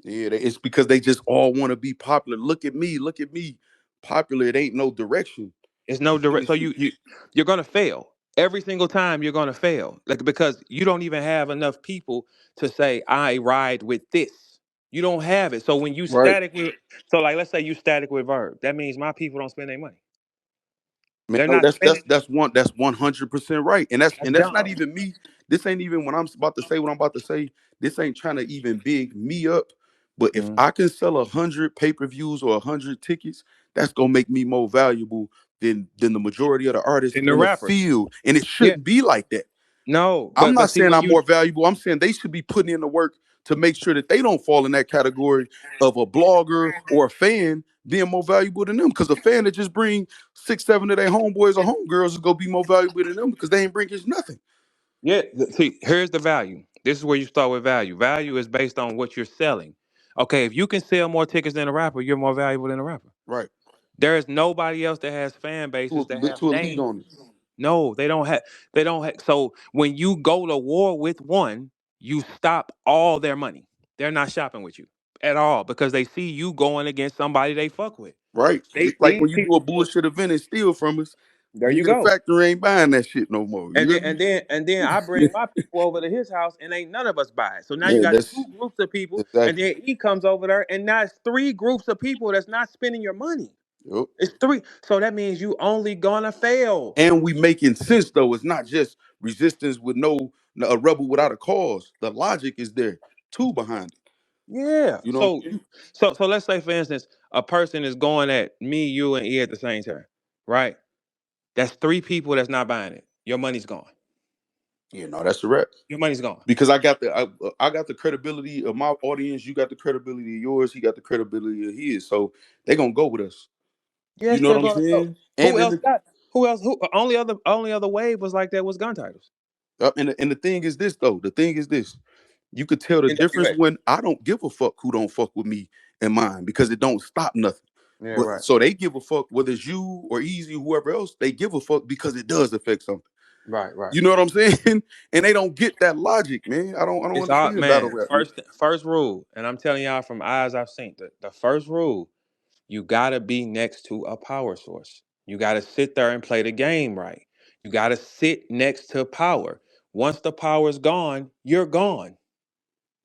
Yeah, it's because they just all want to be popular. Look at me. Popular, it ain't no direction It's no in direct. this So shit. you're gonna fail every single time. You're gonna fail, like because you don't even have enough people to say I ride with this. You don't have it. So when you Right. static with, so like let's say you static with Verb, that means my people don't spend their money. Man, They're no, not spending. that's 100% right. That's And that's not dumb. even me. This ain't even when I'm about to say what I'm about to say. This ain't trying to even big me up. But if Mm. I can sell 100 pay-per-views or 100 tickets, that's gonna make me more valuable than the majority of the artists And the on the rappers, field. And it yeah, shouldn't be like that. no, I'm but not see saying when I'm you, more valuable. I'm saying they should be putting in the work to make sure that they don't fall in that category of a blogger or a fan being more valuable than them. Because a fan that just bring 6, 7 of their homeboys or homegirls is gonna be more valuable than them because they ain't bringing nothing. yeah, see, here's the value. This is where you start with value. Value is based on what you're selling. Okay, if you can sell more tickets than a rapper, you're more valuable than a rapper. Right. There is nobody else that has fan bases that have To a league names. on it. No, they don't have. They don't have. So when you go to war with one, you stop all their money. They're not shopping with you at all because they see you going against somebody they fuck with. Right. They Like these when you do a people. So bullshit event and steal from us, there you nigga, the go. factory ain't buying that shit no more. You And hear then me? and then and then I bring my people over to his house and ain't none of us buy it. So now you Yeah, got that's two groups of people, and exactly. then he comes over there, and now it's three groups of people that's not spending your money. Yup. It's three. So that means you only gonna fail. And we making sense though. It's not just resistance with no a rebel without a cause. The logic is there too behind it. Yeah. You know what So I'm saying? so let's say for instance, a person is going at me, you, and E at the same time, right? That's three people that's not buying it. Your money's gone. Yeah, no, that's a wrap. Your money's gone. Because I got the credibility of my audience. You got the credibility of yours. He got the credibility of his. So they gonna go with us. You Yes, know what they're I'm gonna go. saying? Who And then else got? Who else? Who only other wave was like that was gun titles. and the thing is this though. The thing is this. You could tell the difference NWA. when I don't give a fuck who don't fuck with me and mine because it don't stop nothing. Yeah, But right. so they give a fuck whether it's you or Easy, whoever else. They give a fuck because it does affect something. Right, right. You know what I'm saying? And they don't get that logic, man. I don't It's all understand battle man. rap, man. First rule, and I'm telling y'all from eyes I've seen. The first rule, you gotta be next to a power source. You gotta sit there and play the game right. You gotta sit next to power. Once the power's gone, you're gone.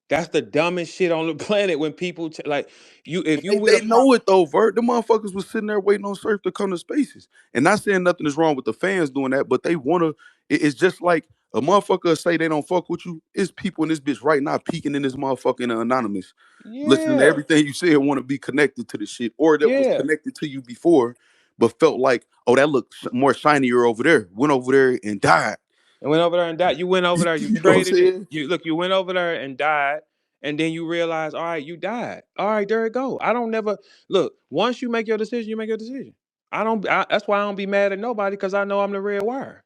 That's the dumbest shit on the planet when people like you. If you with a They power, know it though, Vert. The motherfuckers was sitting there waiting on Surf to come to spaces. And not saying nothing is wrong with the fans doing that, but they wanna it's just like a motherfucker say they don't fuck with you. It's people in this bitch right now peeking in this motherfucking anonymous, listening to yeah, everything you say and want to be connected to the shit, or that was yeah. connected to you before, but felt like, oh, that looked more shinier over there. Went over there and died. And went over there and died. You went over there, you You know what I'm traded it. saying? You look, you went over there and died, and then you realize, all right, you died. All right, there it go. I don't never look. Once you make your decision, you make your decision. I don't. That's why I don't be mad at nobody because I know I'm the red wire.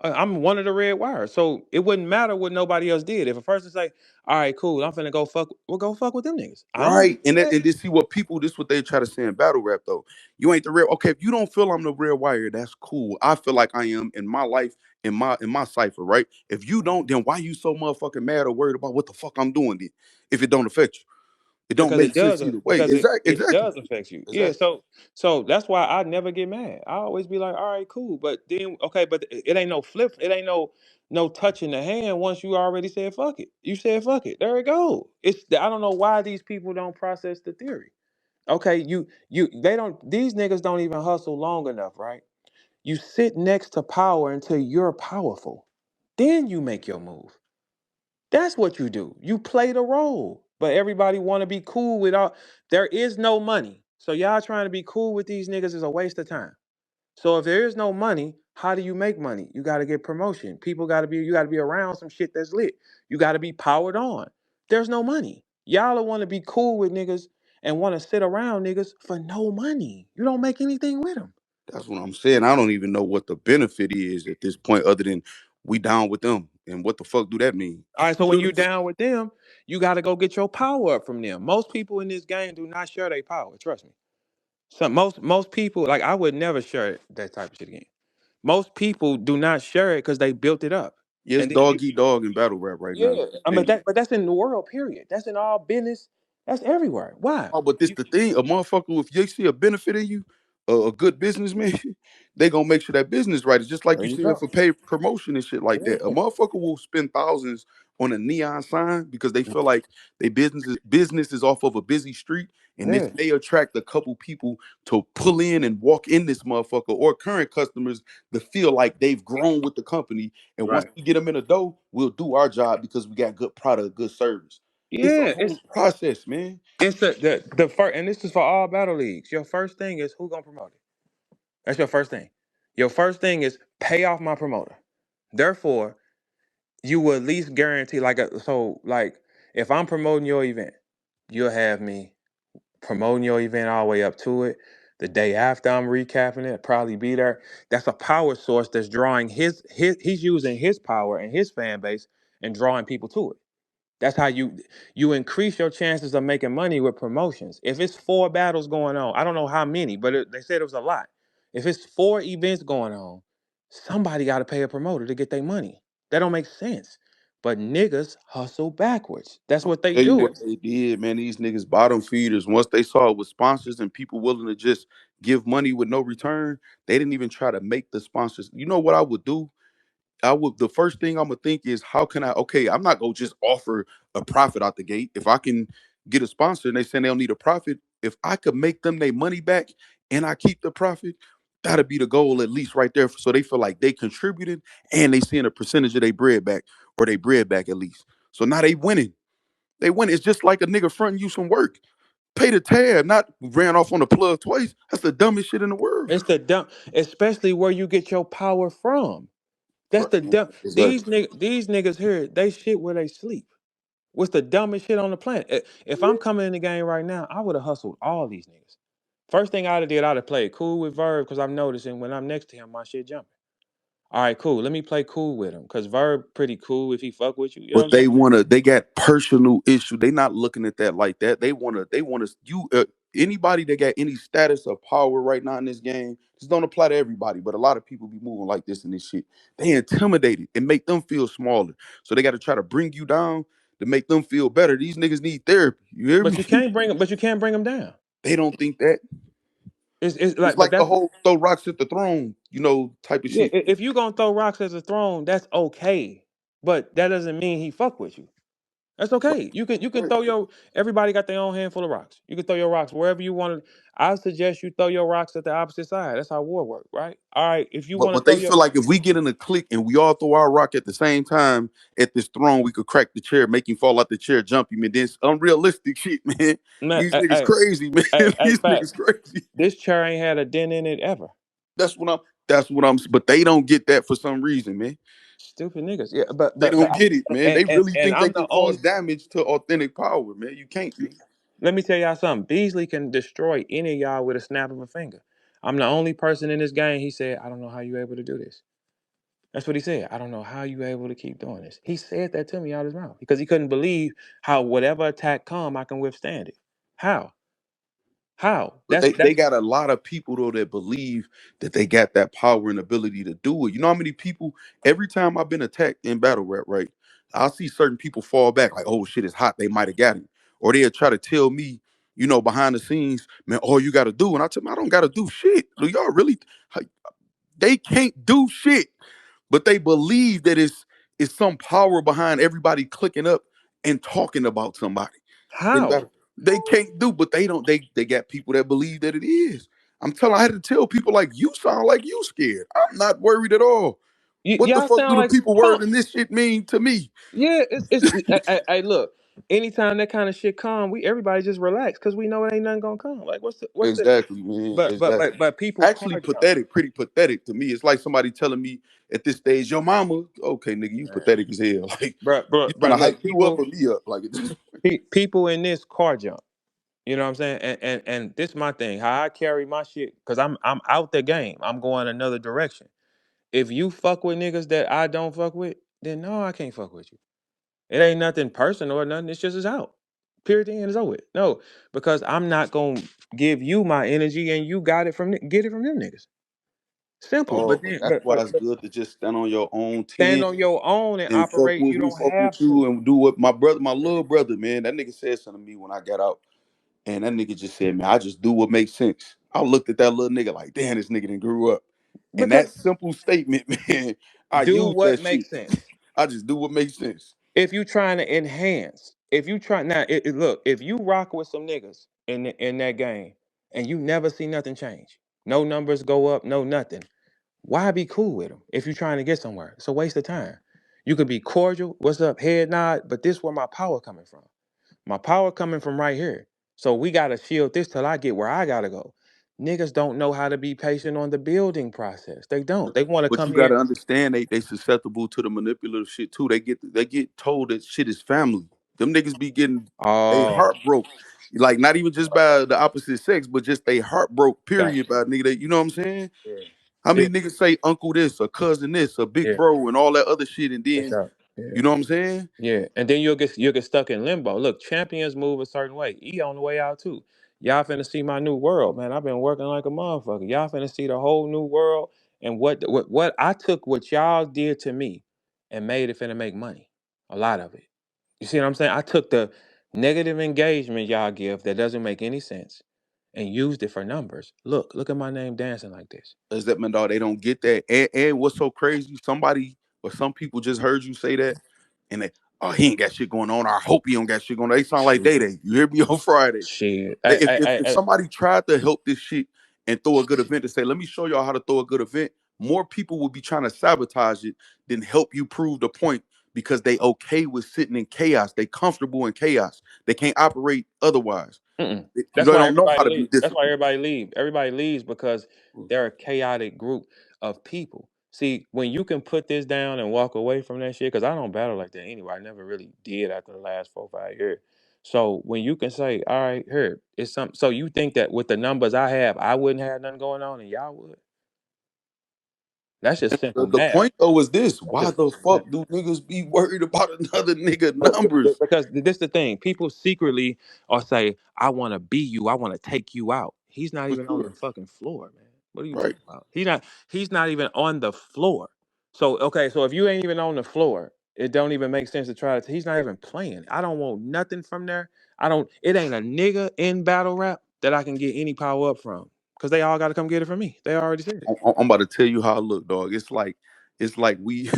I'm one of the red wires. So it wouldn't matter what nobody else did. If a person say, all right, cool, I'm finna go fuck, well, go fuck with them niggas. I don't Right. give a And this see what people this what they try to say in battle rap though. You ain't the real okay, if you don't feel I'm the real wire, that's cool. I feel like I am in my life, in my cipher, right? If you don't, then why you so motherfucking mad or worried about what the fuck I'm doing then? If it don't affect you. It don't because make it does sense either way. because it it Exactly. does affect you. Yeah, Exactly. so that's why I never get mad. I always be like, all right, cool. But then okay, but it ain't no flip, it ain't no touching the hand once you already said fuck it. You said fuck it. There it go. It's I don't know why these people don't process the theory. Okay, you they don't these niggas don't even hustle long enough, right? You sit next to power until you're powerful. Then you make your move. That's what you do. You play the role. But everybody want to be cool without there is no money. So y'all trying to be cool with these niggas is a waste of time. So if there is no money, How do you make money? You got to get promotion. You got to be around some shit that's lit. You got to be powered on. There's no money. Y'all want to be cool with niggas and want to sit around niggas for no money. You don't make anything with them. That's what I'm saying. I don't even know what the benefit is at this point, other than we down with them. And what the fuck do that mean? All right, so when you Should down with them, you got to go get your power up from them. Most people in this game do not share their power. Trust me. Most people, like I would never share that type of shit again. Most people do not share it because they built it up, yes, and then dog eat dog in battle rap right now. yeah, I mean And but that's in the world. Period. That's in all business. That's everywhere. Why? oh, but this the thing, a motherfucker, if they see a benefit in you, a good businessman, they gonna make sure that business right. It's just like There you you see go. for paid promotion and shit like that. A Yeah, motherfucker will spend thousands on a neon sign because they feel like their business is off of a busy street, and this yeah, may attract a couple people to pull in and walk in this motherfucker, or current customers to feel like they've grown with the company. And once right. we get them in the door, we'll do our job because we got good product, good service. It's a Yeah, whole process, man. it's the first, and this is for all battle leagues. Your first thing is who gonna promote it. That's your first thing. Your first thing is pay off my promoter. Therefore, you will at least guarantee like if I'm promoting your event, you'll have me promoting your event all the way up to it. The day after I'm recapping it, probably be there. That's a power source that's drawing he's using his power and his fan base and drawing people to it. That's how you increase your chances of making money with promotions. If it's 4 battles going on, I don't know how many, but they said it was a lot. If it's 4 events going on, somebody got to pay a promoter to get their money. That don't make sense. But niggas hustle backwards. That's what they Tell you do. what they did, man. These niggas bottom feeders. Once they saw it with sponsors and people willing to just give money with no return, they didn't even try to make the sponsors. You know what I would do? I would the first thing I'm gonna think is how can I okay, I'm not gonna just offer a profit out the gate. If I can get a sponsor and they say they don't need a profit, if I could make them their money back and I keep the profit, that'd be the goal at least right there. So they feel like they contributed and they seeing a percentage of their bread back or they bread back at least. So now they winning. They win. It's just like a nigga fronting you some work. Pay the tab, not ran off on the plug twice. That's the dumbest shit in the world. It's the dumb, especially where you get your power from. That's Right. the dumb. Exactly. These niggas here, they shit where they sleep. What's the dumbest shit on the planet? If I'm coming in the game right now, I would have hustled all these niggas. First thing I'd have did, I'd have played cool with Verb because I'm noticing when I'm next to him, my shit jumping. All right, cool. Let me play cool with him because Verb pretty cool if he fuck with you. You know what But I'm saying? they got personal issue. They not looking at that like that. They wanna you anybody that got any status of power right now in this game. This don't apply to everybody, but a lot of people be moving like this in this shit. They intimidated and make them feel smaller. So they got to try to bring you down to make them feel better. These niggas need therapy. You hear But me? you can't bring him. But you can't bring him down. They don't think that. It's It's like, but like the that's whole throw rocks at the throne, type of yeah. shit. If you gonna throw rocks as a throne, that's okay. But that doesn't mean he fuck with you. That's Right. okay. You can Right. throw your everybody got their own handful of rocks. You can throw your rocks wherever you want to. I suggest you throw your rocks at the opposite side. That's how war works, right? All right. If you But want to but throw they your feel like if we get in a clique and we all throw our rock at the same time at this throne, we could crack the chair, make him fall out the chair, jump him, and then it's unrealistic shit, man. man, These niggas crazy, man. hey, These fact. niggas crazy. This chair ain't had a dent in it ever. That's what I'm. That's what I'm. But they don't get that for some reason, man. Stupid niggas. Yeah, but They but but don't get it, man. They really and think they I'm the can cause only. damage to authentic power, man. You can't, man. Let me tell y'all something. Beasley can destroy any of y'all with a snap of a finger. I'm the only person in this game. He said, I don't know how you able to do this. That's what he said. I don't know how you able to keep doing this. He said that to me out of his mouth because he couldn't believe how whatever attack come, I can withstand it. How? How? But That's they that's got a lot of people though that believe that they got that power and ability to do it. You know how many people every time I've been attacked in battle rap, right? I'll see certain people fall back like, oh shit, it's hot. They might have got him. Or they'll try to tell me, behind the scenes, man, all you gotta do. And I tell them, I don't gotta do shit. Do y'all really they can't do shit, but they believe that it's some power behind everybody clicking up and talking about somebody in how. battle. They can't do, but they got people that believe that it is. I had to tell people like you sound like you scared. I'm not worried at all. What the Y'all fuck do sound the like people word punk. in this shit mean to me? Yeah, it's. Hey, look. Anytime that kind of shit come, we everybody just relax because we know it ain't nothing gonna come. Like what's the Exactly, man. Exactly. but people Actually, car jump. pathetic, pretty pathetic to me. It's like somebody telling me at this stage, "Your mama, okay, nigga, you pathetic as hell." Like you trying to hype Look, you up or me up? Like people in this car jump. You know what I'm saying? And this my thing. How I carry my shit, cause I'm out the game. I'm going another direction. If you fuck with niggas that I don't fuck with, then no, I can't fuck with you. It ain't nothing personal or nothing. It's just it's out. Period. The end is over with. No, because I'm not gonna give you my energy, and you got it from get it from them niggas. Simple. oh, But but then, that's why it's good to just stand on your own stand 10 on your own and and fuck operate. with You who don't fuck with have to. you and do what my brother, my little brother, man. That nigga said something to me when I got out. And that nigga just said, man, I just do what makes sense. I looked at that little nigga like, damn, this nigga done grew up. And Because that simple statement, man, I do use what that shit. makes sense. I just do what makes sense. If you trying to enhance, if you try now, look, if you rock with some niggas in that game and you never see nothing change, no numbers go up, no nothing. Why be cool with them if you're trying to get somewhere? It's a waste of time. You could be cordial, what's up, head nod, but this where my power coming from. My power coming from right here. So we gotta shield this till I get where I gotta go. Niggas don't know how to be patient on the building process. They don't. They want to But you come in. gotta understand they susceptible to the manipulative shit too. They get told that shit is family. Them niggas be getting they Oh, heart broke. Like not even just by the opposite sex, but just they heart broke, got period, by a nigga that you know what I'm saying? you. How Yeah. many niggas say uncle this, a cousin this, a big Yeah. bro, and all that other shit, and That's then up. Yeah. you know what I'm saying? Yeah, and then you'll get stuck in limbo. Look, champions move a certain way. E on the way out too. Y'all finna see my new world, man. I've been working like a motherfucker. Y'all finna see the whole new world. And what I took what y'all did to me and made it finna make money. A lot of it. You see what I'm saying? I took the negative engagement y'all give that doesn't make any sense and used it for numbers. Look at my name dancing like this. Is that man, dog? They don't get that. And what's so crazy? Somebody or some people just heard you say that, and they, oh, he ain't got shit going on. I hope he don't got shit going on. They sound like Shit. Day. You hear me on Friday? Shit. If somebody tried to help this shit and throw a good event to say, let me show y'all how to throw a good event, more people will be trying to sabotage it than help you prove the point because they okay with sitting in chaos. They comfortable in chaos. They can't operate otherwise. Mm-mm. You know, That's they why don't know everybody how to be leaves. That's why disciplined. everybody leaves. Everybody leaves because they're a chaotic group of people. See, when you can put this down and walk away from that shit, because I don't battle like that anyway. I never really did after the last 4 or 5 years. So when you can say, all right, here, it's something. So you think that with the numbers I have, I wouldn't have nothing going on and y'all would? That's just simple The math. point though is this: That's why just the simple math. fuck do niggas be worried about another nigga numbers? Because this the thing. People secretly or say, I want to be you. I want to take you out. He's not For even on the sure, fucking floor, man. What are you right? talking about? He's not even on the floor. So okay, so if you ain't even on the floor, it don't even make sense to try to he's not even playing. I don't want nothing from there. I don't it ain't a nigga in battle rap that I can get any power up from. Cause they all gotta come get it from me. They already said it. I'm about to tell you how I look, dog. It's like we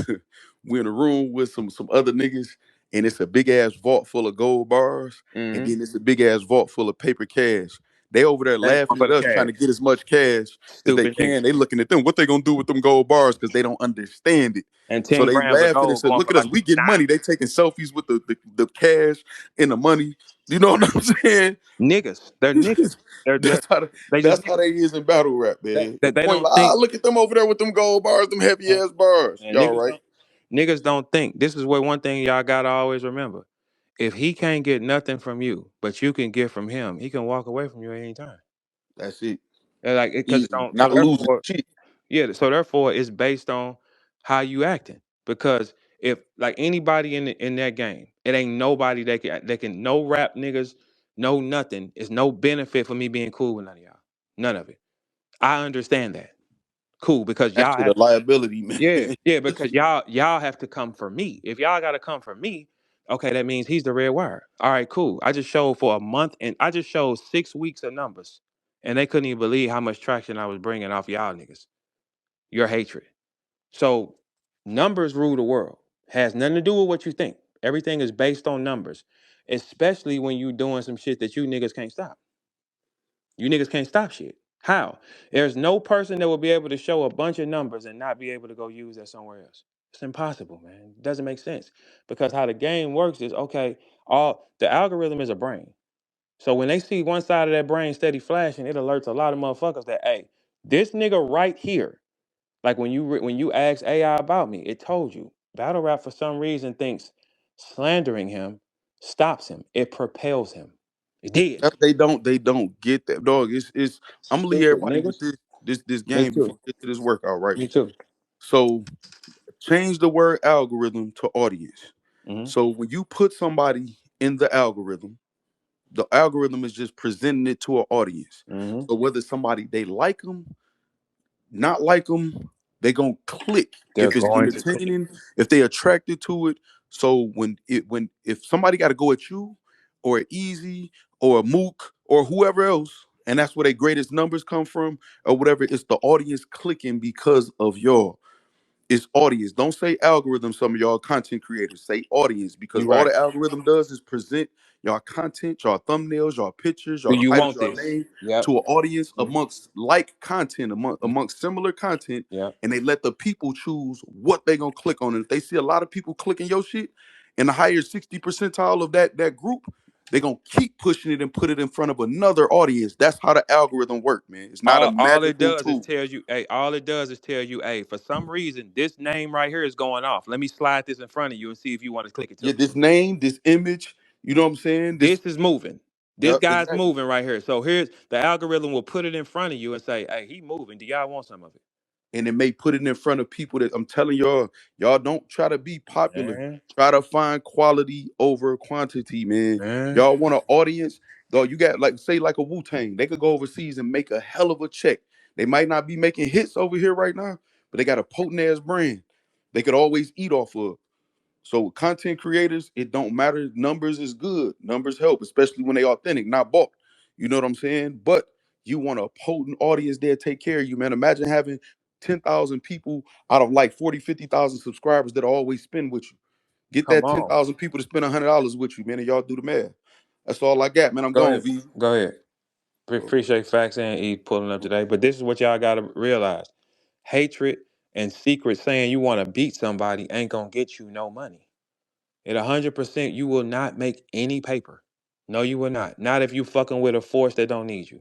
we in a room with some other niggas, and it's a big ass vault full of gold bars, and Mm-hmm. then it's a big ass vault full of paper cash. They over there They going laughing for at the us, trying cash. to get as much cash as they Stupid niggas. can. They looking at them. What they gonna do with them gold bars? Because they don't understand it. And So 10 they grams of laughing and gold said, going "Look for at us. like We getting 9. money." They taking selfies with the cash and the money. You know what I'm saying? Niggas. They're niggas. That's how They just that's how niggas. they is in battle rap, That, man. The that they point, don't like, think. look at them over there with them gold bars, them heavy And, ass bars. and Y'all niggas right? don't. Niggas don't think. This is where one thing y'all gotta always remember. If he can't get nothing from you, but you can get from him, he can walk away from you at any time. That's it. And like because it Easy. don't. So Not losing therefore, shit. yeah. So therefore, it's based on how you acting. Because if like anybody in that game, it ain't nobody that can no rap niggas, no nothing. It's no benefit for me being cool with none of y'all. None of it. I understand that. Cool, because That y'all shit have a liability, man. yeah, because y'all have to come for me. If y'all gotta come for me, okay, that means he's the red wire. All right, cool. I just showed for a month and I just showed 6 weeks of numbers. And they couldn't even believe how much traction I was bringing off y'all niggas. Your hatred. So numbers rule the world. Has nothing to do with what you think. Everything is based on numbers. Especially when you doing some shit that you niggas can't stop. You niggas can't stop shit. How? There's no person that will be able to show a bunch of numbers and not be able to go use that somewhere else. It's impossible, man. It doesn't make sense. Because how the game works is okay, All the algorithm is a brain. So when they see one side of that brain steady flashing, it alerts a lot of motherfuckers that, hey, this nigga right here. Like when you ask AI about me, it told you battle rap for some reason thinks slandering him stops him. It propels him. It did. They don't get that, dog. It's I'm gonna leave Stupid everybody with niggas. this Me game before too. we get to this workout, right? Me too. So change the word algorithm to audience. Mm-hmm. So when you put somebody in the algorithm is just presenting it to an audience. Mm-hmm. So whether somebody they like them, not like them, they gonna click They're if it's going to click. entertaining, if they attracted to it. So when if somebody got to go at you or at Easy or a Mook or whoever else, and that's where their greatest numbers come from or whatever, it's the audience clicking because of y'all. It's audience. Don't say algorithm. Some of y'all content creators say audience because You all right. the algorithm does is present y'all content, y'all thumbnails, y'all pictures, Do y'all you titles, want y'all this? name Yep. to an audience Mhm. amongst like content, amongst similar content, Yep. and they let the people choose what they gonna click on. And if they see a lot of people clicking your shit in the higher 60 percentile of that group, they gonna keep pushing it and put it in front of another audience. That's how the algorithm work, man. It's not a All it magical does is tool. tell you, hey, all it does is tell you, hey, for some reason, this name right here is going off. Let me slide this in front of you and see if you want to click it Yeah, too. this name, this image, you know what I'm saying? This, This is moving. This yep, guy's exactly. moving right here. So here's the algorithm will put it in front of you and say, hey, he moving. Do y'all want some of it? And it may put it in front of people that I'm telling y'all don't try to be popular. Man, Try to find quality over quantity, man. man. Y'all want an audience, though. You got like say like a Wu-Tang. They could go overseas and make a hell of a check. They might not be making hits over here right now, but they got a potent ass brand. They could always eat off of. So with content creators, it don't matter. Numbers is good. Numbers help, especially when they authentic, not bought. You know what I'm saying? But you want a potent audience there to take care of you, man. Imagine having 10,000 people out of like 40, 50,000 subscribers that always spend with you. Get Come that on. 10,000 people to spend $100 with you, man, and y'all do the math. That's all I got, man. I'm Go going, ahead. V. Go ahead. Oh, Appreciate Facts and E pulling up today. But this is what y'all gotta realize. Hatred and secret saying you want to beat somebody ain't gonna get you no money. At 100%, you will not make any paper. No, you will not. Not if you fucking with a force that don't need you.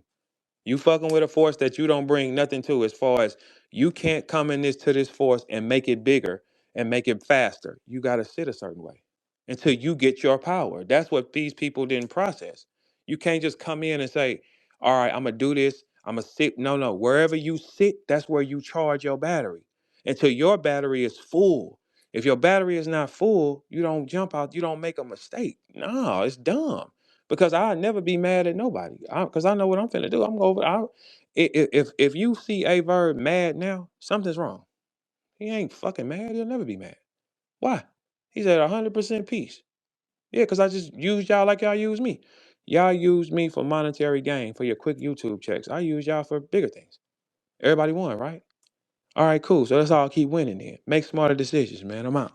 You fucking with a force that you don't bring nothing to, as far as you can't come in this to this force and make it bigger and make it faster. You gotta sit a certain way until you get your power. That's what these people didn't process. You can't just come in and say, all right, I'm gonna do this, I'm gonna sit. No, no. Wherever you sit, that's where you charge your battery until your battery is full. If your battery is not full, you don't jump out, you don't make a mistake. No, it's dumb because I'll never be mad at nobody. Because I know what I'm finna do. I'm over. If you see a verb mad now, something's wrong. He ain't fucking mad. He'll never be mad. Why? He's at 100% peace. Yeah, because I just used y'all like y'all use me. Y'all use me for monetary gain for your quick YouTube checks. I use y'all for bigger things. Everybody won, right? All right, cool. So let's all keep winning then. Make smarter decisions, man. I'm out.